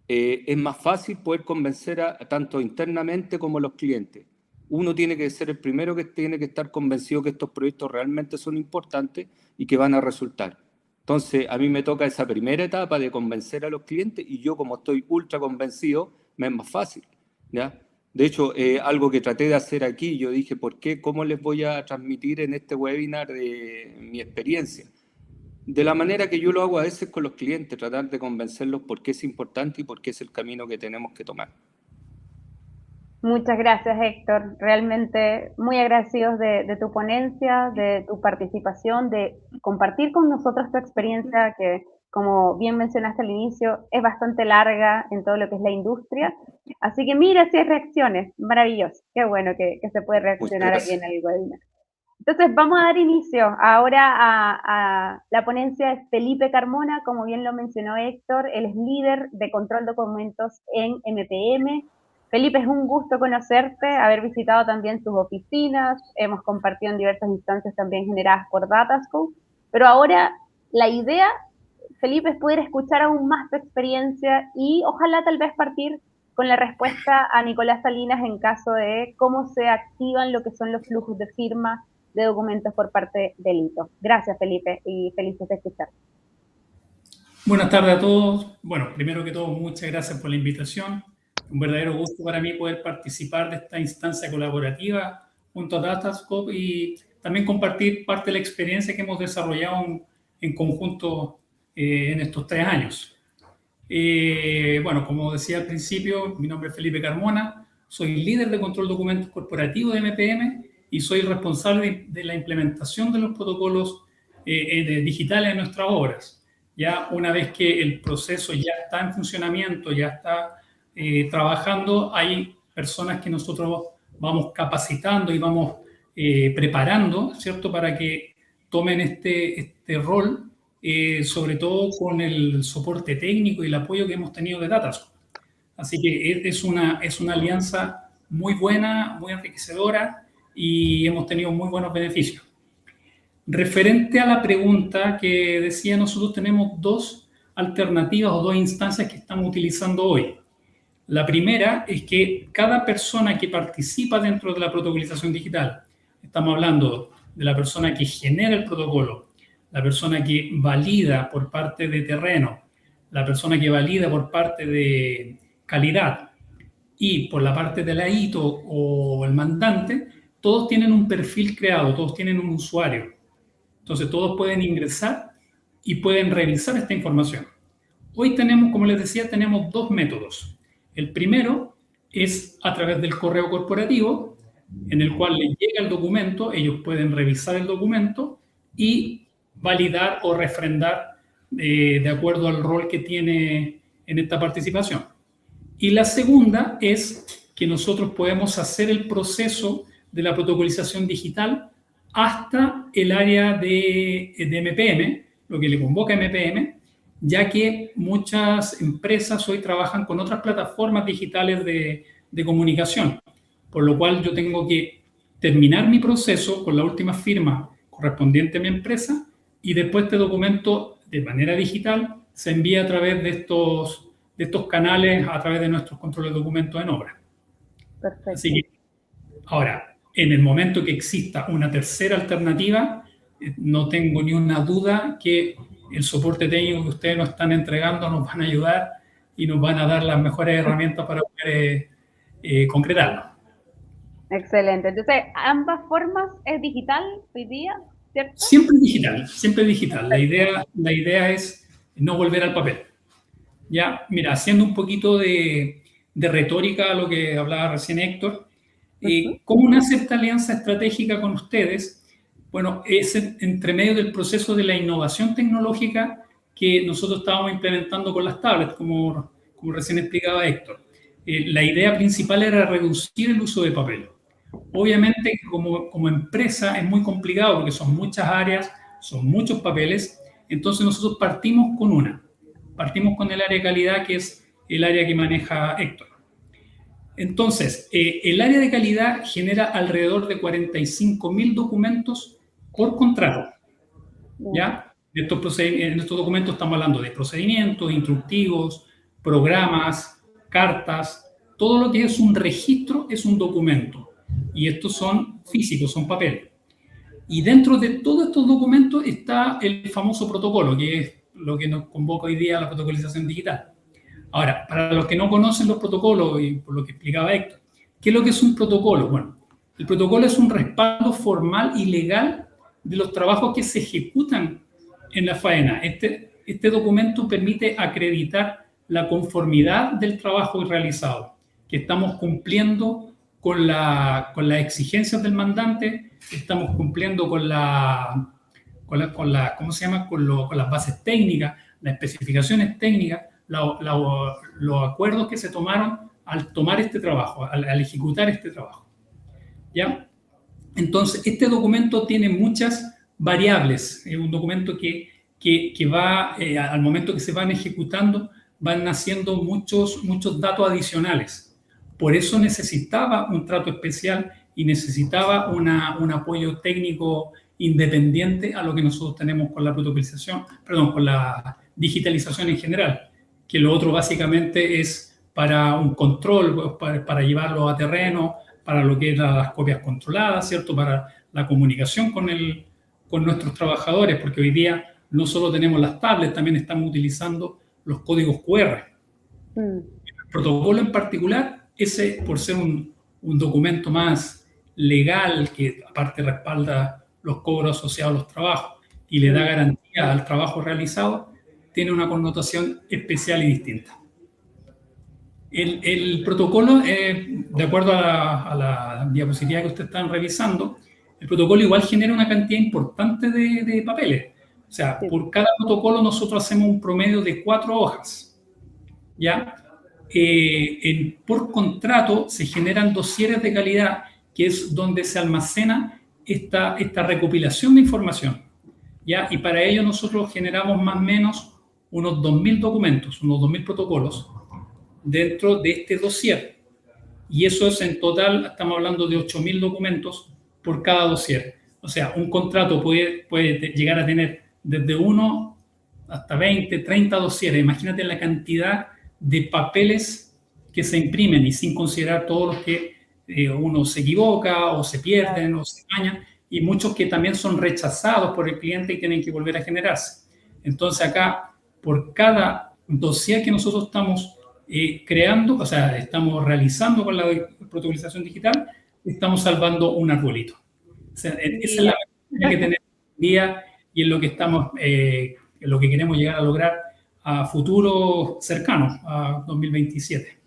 es más fácil poder convencer tanto internamente como a los clientes. Uno tiene que ser el primero que tiene que estar convencido que estos proyectos realmente son importantes y que van a resultar. Entonces, a mí me toca esa primera etapa de convencer a los clientes y yo como estoy ultra convencido, me es más fácil, ¿ya? De hecho, algo que traté de hacer aquí, yo dije, ¿por qué? ¿Cómo les voy a transmitir en este webinar mi experiencia? De la manera que yo lo hago a veces con los clientes, tratar de convencerlos por qué es importante y por qué es el camino que tenemos que tomar. Muchas gracias, Héctor. Realmente muy agradecidos de tu ponencia, de tu participación, de compartir con nosotros tu experiencia que, como bien mencionaste al inicio, es bastante larga en todo lo que es la industria. Así que mira si hay reacciones. Maravilloso. Qué bueno que se puede reaccionar aquí en el webinar. Entonces vamos a dar inicio ahora a la ponencia de Felipe Carmona, como bien lo mencionó Héctor, él es líder de control de documentos en MPM. Felipe, es un gusto conocerte, haber visitado también sus oficinas, hemos compartido en diversas instancias también generadas por Datascope, pero ahora la idea, Felipe, es poder escuchar aún más tu experiencia y ojalá tal vez partir con la respuesta a Nicolás Salinas en caso de cómo se activan lo que son los flujos de firma de documentos por parte del hito. Gracias, Felipe, y felices de escucharte. Buenas tardes a todos. Bueno, primero que todo, muchas gracias por la invitación. Un verdadero gusto para mí poder participar de esta instancia colaborativa junto a Datascope y también compartir parte de la experiencia que hemos desarrollado en conjunto en estos 3 años. Bueno, como decía al principio, mi nombre es Felipe Carmona, soy líder de control de documentos corporativo de MPM y soy responsable de la implementación de los protocolos digitales en nuestras obras. Ya una vez que el proceso ya está en funcionamiento, ya está trabajando. Hay personas que nosotros vamos capacitando y vamos preparando, ¿cierto?, para que tomen este rol, sobre todo con el soporte técnico y el apoyo que hemos tenido de Datascope. Así que es una alianza muy buena, muy enriquecedora, y hemos tenido muy buenos beneficios. Referente a la pregunta que decía, nosotros tenemos dos alternativas o dos instancias que estamos utilizando hoy. La primera es que cada persona que participa dentro de la protocolización digital, estamos hablando de la persona que genera el protocolo, la persona que valida por parte de terreno, la persona que valida por parte de calidad y por la parte de la ITO o el mandante, todos tienen un perfil creado, todos tienen un usuario. Entonces todos pueden ingresar y pueden revisar esta información. Hoy tenemos, como les decía, tenemos dos métodos. El primero es a través del correo corporativo, en el cual les llega el documento, ellos pueden revisar el documento y validar o refrendar de acuerdo al rol que tiene en esta participación. Y la segunda es que nosotros podemos hacer el proceso de la protocolización digital hasta el área de MPM, lo que le convoca MPM, ya que muchas empresas hoy trabajan con otras plataformas digitales de comunicación, por lo cual yo tengo que terminar mi proceso con la última firma correspondiente a mi empresa, y después este documento de manera digital se envía a través de estos canales, a través de nuestros controles de documentos en obra. Perfecto. Así que, ahora, en el momento que exista una tercera alternativa, no tengo ni una duda que el soporte técnico que ustedes nos están entregando nos van a ayudar y nos van a dar las mejores herramientas para poder concretarlo. Excelente. Entonces, ambas formas es digital hoy día, ¿cierto? Siempre digital, siempre digital. La idea es no volver al papel. Ya, mira, haciendo un poquito de retórica a lo que hablaba recién Héctor, ¿cómo nace esta alianza estratégica con ustedes? Bueno, es entre medio del proceso de la innovación tecnológica que nosotros estábamos implementando con las tablets, como recién explicaba Héctor. La idea principal era reducir el uso de papel. Obviamente, como empresa es muy complicado porque son muchas áreas, son muchos papeles, entonces nosotros partimos con el área de calidad, que es el área que maneja Héctor. Entonces, el área de calidad genera alrededor de 45.000 documentos por contrato, ¿ya? En estos documentos estamos hablando de procedimientos, instructivos, programas, cartas, todo lo que es un registro es un documento, y estos son físicos, son papeles. Y dentro de todos estos documentos está el famoso protocolo, que es lo que nos convoca hoy día a la protocolización digital. Ahora, para los que no conocen los protocolos, y por lo que explicaba Héctor, ¿qué es lo que es un protocolo? Bueno, el protocolo es un respaldo formal y legal de los trabajos que se ejecutan en la faena. Este documento permite acreditar la conformidad del trabajo realizado, que estamos cumpliendo con las exigencias del mandante, estamos cumpliendo con las bases técnicas, las especificaciones técnicas, los acuerdos que se tomaron al tomar este trabajo, al ejecutar este trabajo. ¿Ya? Entonces, este documento tiene muchas variables. Es un documento que va, al momento que se van ejecutando, van naciendo muchos datos adicionales. Por eso necesitaba un trato especial y necesitaba un apoyo técnico independiente a lo que nosotros tenemos con la protocolización, con la digitalización en general, que lo otro básicamente es para un control, para llevarlo a terreno, para lo que es las copias controladas, ¿cierto? Para la comunicación con nuestros trabajadores, porque hoy día no solo tenemos las tablets, también estamos utilizando los códigos QR. El protocolo en particular, ese por ser un documento más legal, que aparte respalda los cobros asociados a los trabajos y le da garantía al trabajo realizado, tiene una connotación especial y distinta. El protocolo, de acuerdo a la diapositiva que ustedes están revisando, el protocolo igual genera una cantidad importante de papeles. O sea, por cada protocolo nosotros hacemos un promedio de 4 hojas, ¿ya? por contrato se generan dosieres de calidad, que es donde se almacena esta recopilación de información, ¿ya? Y para ello nosotros generamos más o menos unos 2.000 documentos, unos 2.000 protocolos dentro de este dossier. Y eso es en total, estamos hablando de 8.000 documentos por cada dossier. O sea, un contrato puede llegar a tener desde 1 hasta 20, 30 dosieres. Imagínate la cantidad de papeles que se imprimen, y sin considerar todos los que uno se equivoca o se pierden o se dañan, y muchos que también son rechazados por el cliente y tienen que volver a generarse. Entonces acá, por cada dossier que nosotros estamos creando, o sea, estamos realizando con la protocolización digital, estamos salvando un arbolito. O sea, esa es la meta que tenemos hoy día, y es lo que estamos, lo que queremos llegar a lograr a futuro cercano, a 2027.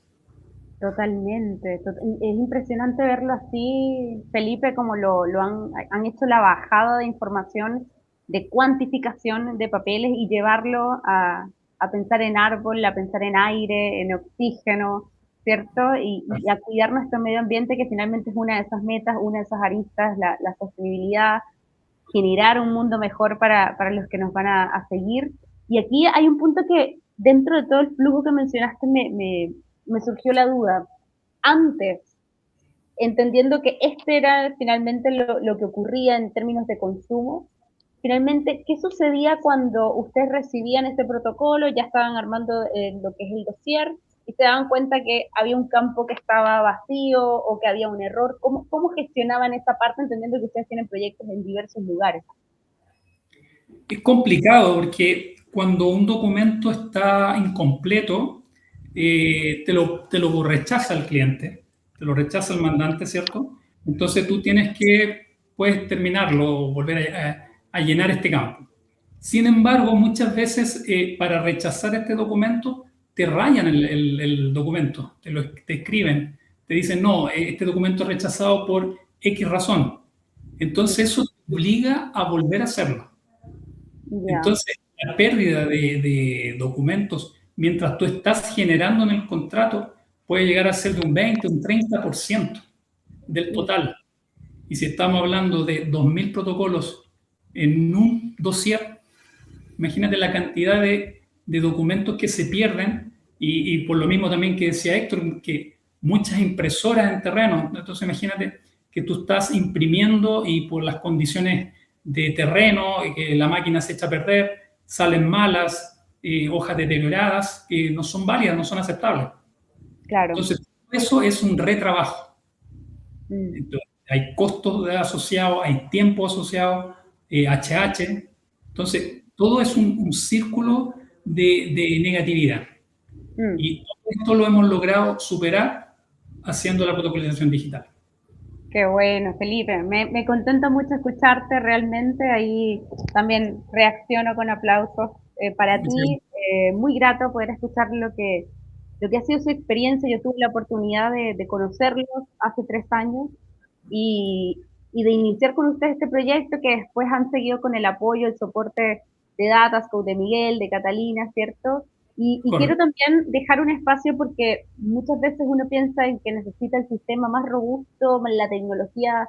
Totalmente. Es impresionante verlo así, Felipe, como lo han hecho la bajada de información, de cuantificación de papeles y llevarlo a pensar en árbol, a pensar en aire, en oxígeno, ¿cierto? Y a cuidar nuestro medio ambiente, que finalmente es una de esas metas, una de esas aristas, la sostenibilidad, generar un mundo mejor para los que nos van a seguir. Y aquí hay un punto que dentro de todo el flujo que mencionaste me surgió la duda. Antes, entendiendo que este era finalmente lo que ocurría en términos de consumo, finalmente, ¿qué sucedía cuando ustedes recibían este protocolo, ya estaban armando lo que es el dossier, y se daban cuenta que había un campo que estaba vacío o que había un error? ¿Cómo gestionaban esa parte, entendiendo que ustedes tienen proyectos en diversos lugares? Es complicado porque cuando un documento está incompleto, te lo rechaza el cliente, te lo rechaza el mandante, ¿cierto? Entonces tú puedes terminarlo, volver a llenar este campo. Sin embargo, muchas veces para rechazar este documento, te rayan el documento, te escriben, te dicen, no, este documento es rechazado por X razón. Entonces eso te obliga a volver a hacerlo. Yeah. Entonces, la pérdida de documentos mientras tú estás generando en el contrato puede llegar a ser de un 20, un 30% del total. Y si estamos hablando de 2.000 protocolos en un dossier, imagínate la cantidad de documentos que se pierden, y por lo mismo también que decía Héctor, que muchas impresoras en terreno. Entonces imagínate que tú estás imprimiendo y por las condiciones de terreno, que la máquina se echa a perder, salen malas, hojas deterioradas, que no son válidas, no son aceptables. Claro. Entonces, eso es un retrabajo. Entonces, hay costos asociados, hay tiempo asociado, HH. Entonces, todo es un círculo de negatividad. Y todo esto lo hemos logrado superar haciendo la protocolización digital. Qué bueno, Felipe. Me contenta mucho escucharte realmente. Ahí también reacciono con aplausos para ti. Muy grato poder escuchar lo que ha sido su experiencia. Yo tuve la oportunidad de conocerlos hace 3 años y de iniciar con ustedes este proyecto, que después han seguido con el apoyo, el soporte de Datascope, de Miguel, de Catalina, ¿cierto? Y quiero también dejar un espacio, porque muchas veces uno piensa en que necesita el sistema más robusto, la tecnología,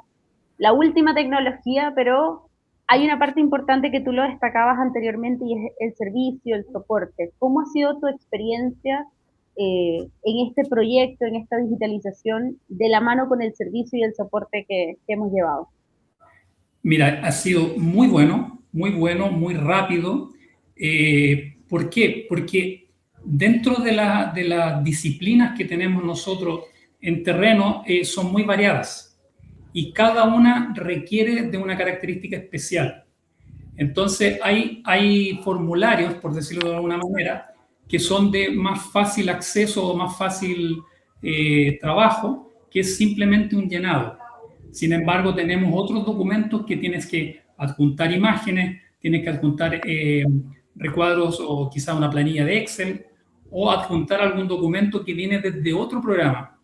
la última tecnología, pero hay una parte importante que tú lo destacabas anteriormente, y es el servicio, el soporte. ¿Cómo ha sido tu experiencia en este proyecto, en esta digitalización, de la mano con el servicio y el soporte que hemos llevado? Mira, ha sido muy bueno, muy rápido. ¿Por qué? Porque dentro de las disciplinas que tenemos nosotros en terreno son muy variadas, y cada una requiere de una característica especial. Entonces hay formularios, por decirlo de alguna manera, que son de más fácil acceso o más fácil trabajo, que es simplemente un llenado. Sin embargo, tenemos otros documentos que tienes que adjuntar imágenes, tienes que adjuntar recuadros o quizá una planilla de Excel, o adjuntar algún documento que viene desde otro programa.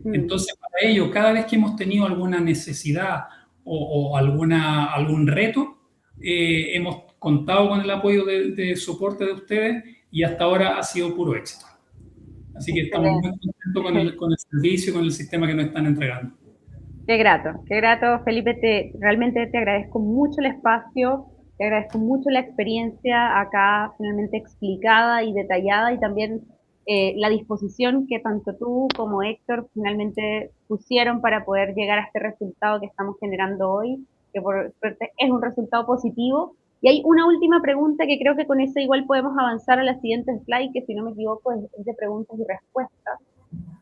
Entonces, para ello, cada vez que hemos tenido alguna necesidad o algún reto, hemos contado con el apoyo de soporte de ustedes, y hasta ahora ha sido puro éxito. Así que estamos muy contentos con el servicio y con el sistema que nos están entregando. Qué grato, Felipe, realmente te agradezco mucho el espacio, te agradezco mucho la experiencia acá finalmente explicada y detallada y también la disposición que tanto tú como Héctor finalmente pusieron para poder llegar a este resultado que estamos generando hoy, que por suerte es un resultado positivo. Y hay una última pregunta que creo que con esa igual podemos avanzar a la siguiente slide, que si no me equivoco es de preguntas y respuestas.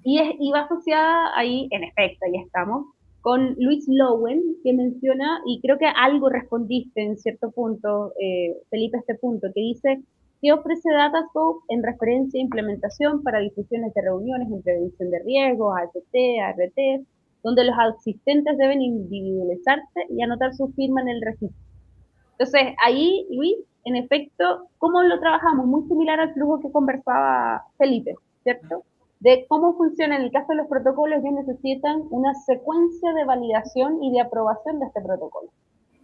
Y va asociada ahí, en efecto, ahí estamos, con Luis Lowen, que menciona, y creo que algo respondiste en cierto punto, Felipe, a este punto, que dice, ¿qué ofrece Datascope en referencia a implementación para difusiones de reuniones en prevención de riesgos, AFT, ART, donde los asistentes deben individualizarse y anotar su firma en el registro? Entonces, ahí, Luis, en efecto, ¿cómo lo trabajamos? Muy similar al flujo que conversaba Felipe, ¿cierto? De cómo funciona en el caso de los protocolos, ellos necesitan una secuencia de validación y de aprobación de este protocolo.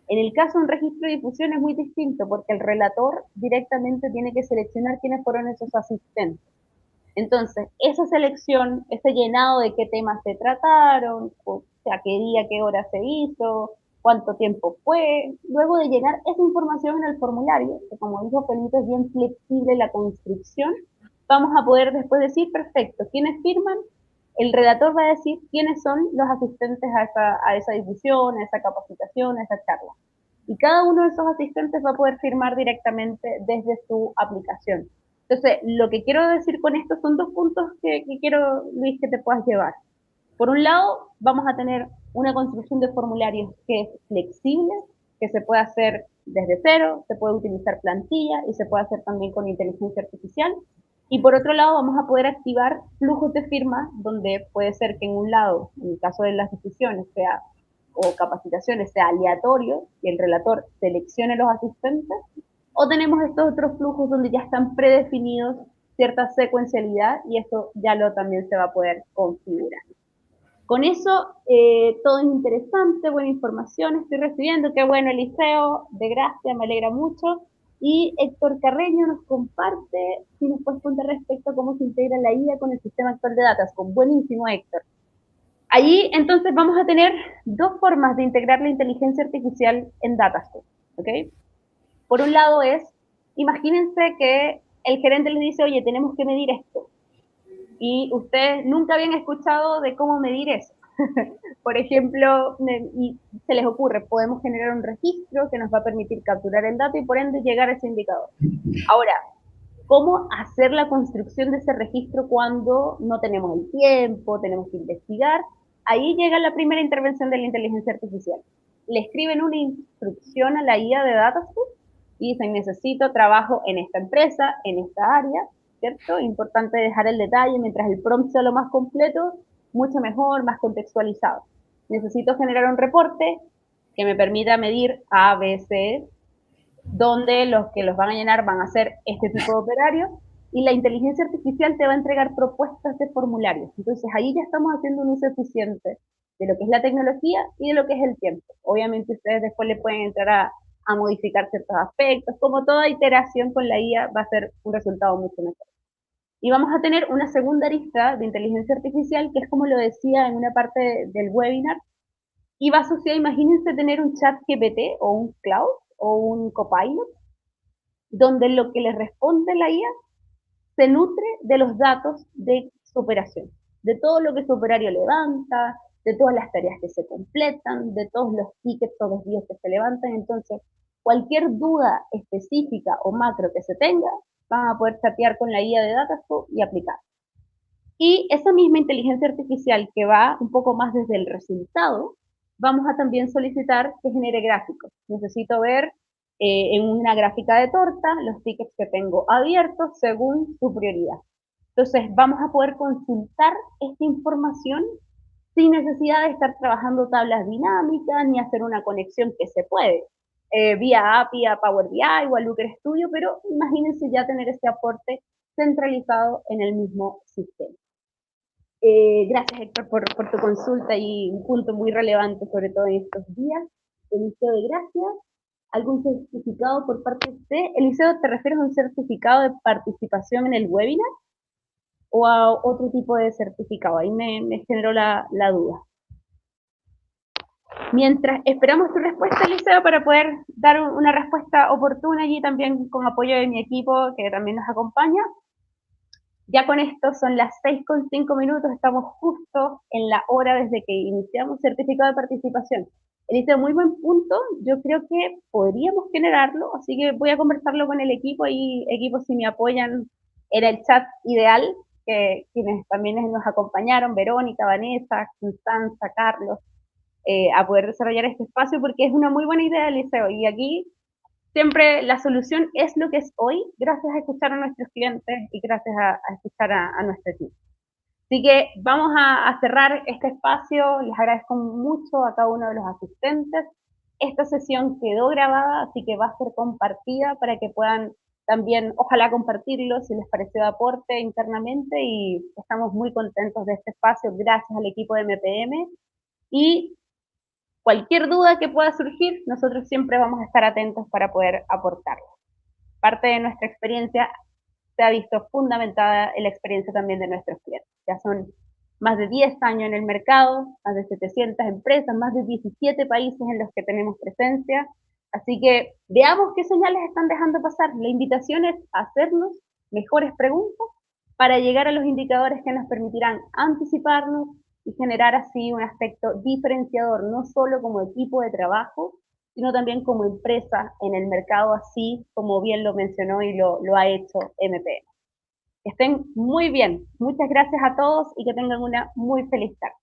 En el caso de un registro de difusión es muy distinto porque el relator directamente tiene que seleccionar quiénes fueron esos asistentes. Entonces, esa selección, ese llenado de qué temas se trataron, o sea, qué día, qué hora se hizo, cuánto tiempo fue, luego de llenar esa información en el formulario, que como dijo Felipe es bien flexible la construcción, vamos a poder después decir, perfecto, ¿quiénes firman? El redactor va a decir quiénes son los asistentes a esa difusión, a esa capacitación, a esa charla. Y cada uno de esos asistentes va a poder firmar directamente desde su aplicación. Entonces, lo que quiero decir con esto son dos puntos que quiero, Luis, que te puedas llevar. Por un lado, vamos a tener una construcción de formularios que es flexible, que se puede hacer desde cero, se puede utilizar plantilla y se puede hacer también con inteligencia artificial. Y por otro lado, vamos a poder activar flujos de firmas donde puede ser que en un lado, en el caso de las decisiones, sea o capacitaciones sea aleatorio y el relator seleccione los asistentes, o tenemos estos otros flujos donde ya están predefinidos cierta secuencialidad y eso ya lo también se va a poder configurar. Con eso, todo es interesante, buena información estoy recibiendo, qué bueno Eliseo, de gracia, me alegra mucho. Y Héctor Carreño nos comparte, si nos puedes contar respecto a cómo se integra la IA con el sistema actual de datos. Con buenísimo, Héctor. Allí entonces vamos a tener dos formas de integrar la inteligencia artificial en Datascope, ¿ok? Por un lado es, imagínense que el gerente les dice, oye, tenemos que medir esto. Y ustedes nunca habían escuchado de cómo medir eso. Por ejemplo, y se les ocurre, podemos generar un registro que nos va a permitir capturar el dato y por ende llegar a ese indicador. Ahora, ¿cómo hacer la construcción de ese registro cuando no tenemos el tiempo, tenemos que investigar? Ahí llega la primera intervención de la inteligencia artificial. Le escriben una instrucción a la IA de Datascope y dicen, necesito trabajo en esta empresa, en esta área, ¿cierto? Importante dejar el detalle, mientras el prompt sea lo más completo, mucho mejor, más contextualizado. Necesito generar un reporte que me permita medir A, B, C, donde los que los van a llenar van a ser este tipo de operarios y la inteligencia artificial te va a entregar propuestas de formularios. Entonces ahí ya estamos haciendo un uso eficiente de lo que es la tecnología y de lo que es el tiempo. Obviamente ustedes después le pueden entrar a modificar ciertos aspectos, como toda iteración con la IA va a ser un resultado mucho mejor. Y vamos a tener una segunda arista de inteligencia artificial, que es como lo decía en una parte del webinar, y va asociado, imagínense tener un chat GPT o un cloud o un copilot, donde lo que le responde la IA se nutre de los datos de su operación, de todo lo que su operario levanta, de todas las tareas que se completan, de todos los tickets o desvíos que se levantan. Entonces, cualquier duda específica o macro que se tenga, van a poder chatear con la IA de Datascope y aplicar. Y esa misma inteligencia artificial que va un poco más desde el resultado, vamos a también solicitar que genere gráficos. Necesito ver en una gráfica de torta los tickets que tengo abiertos según su prioridad. Entonces, vamos a poder consultar esta información sin necesidad de estar trabajando tablas dinámicas ni hacer una conexión que se puede vía API a Power BI o a Looker Studio, pero imagínense ya tener este aporte centralizado en el mismo sistema. Gracias, Héctor, por tu consulta y un punto muy relevante, sobre todo en estos días. Eliseo, de gracias. ¿Algún certificado por parte de usted? Eliseo, ¿te refieres a un certificado de participación en el webinar? o a otro tipo de certificado. Ahí me generó la duda. Mientras esperamos tu respuesta, Eliseo, para poder dar una respuesta oportuna allí también con apoyo de mi equipo que también nos acompaña. Ya con esto son las 6:05, estamos justo en la hora desde que iniciamos certificado de participación. Eliseo, muy buen punto, yo creo que podríamos generarlo, así que voy a conversarlo con el equipo y equipos si me apoyan en el chat ideal, que quienes también nos acompañaron, Verónica, Vanessa, Constanza, Carlos, a poder desarrollar este espacio porque es una muy buena idea, Eliseo, y aquí siempre la solución es lo que es hoy, gracias a escuchar a nuestros clientes y gracias a escuchar a nuestro equipo. Así que vamos a cerrar este espacio, les agradezco mucho a cada uno de los asistentes. Esta sesión quedó grabada, así que va a ser compartida para que puedan también, ojalá compartirlo si les pareció de aporte internamente, y estamos muy contentos de este espacio, gracias al equipo de MPM. Y cualquier duda que pueda surgir, nosotros siempre vamos a estar atentos para poder aportarlo. Parte de nuestra experiencia se ha visto fundamentada en la experiencia también de nuestros clientes. Ya son más de 10 años en el mercado, más de 700 empresas, más de 17 países en los que tenemos presencia. Así que veamos qué señales están dejando pasar. La invitación es hacernos mejores preguntas para llegar a los indicadores que nos permitirán anticiparnos y generar así un aspecto diferenciador, no solo como equipo de trabajo, sino también como empresa en el mercado, así como bien lo mencionó y lo ha hecho MPM. Que estén muy bien. Muchas gracias a todos y que tengan una muy feliz tarde.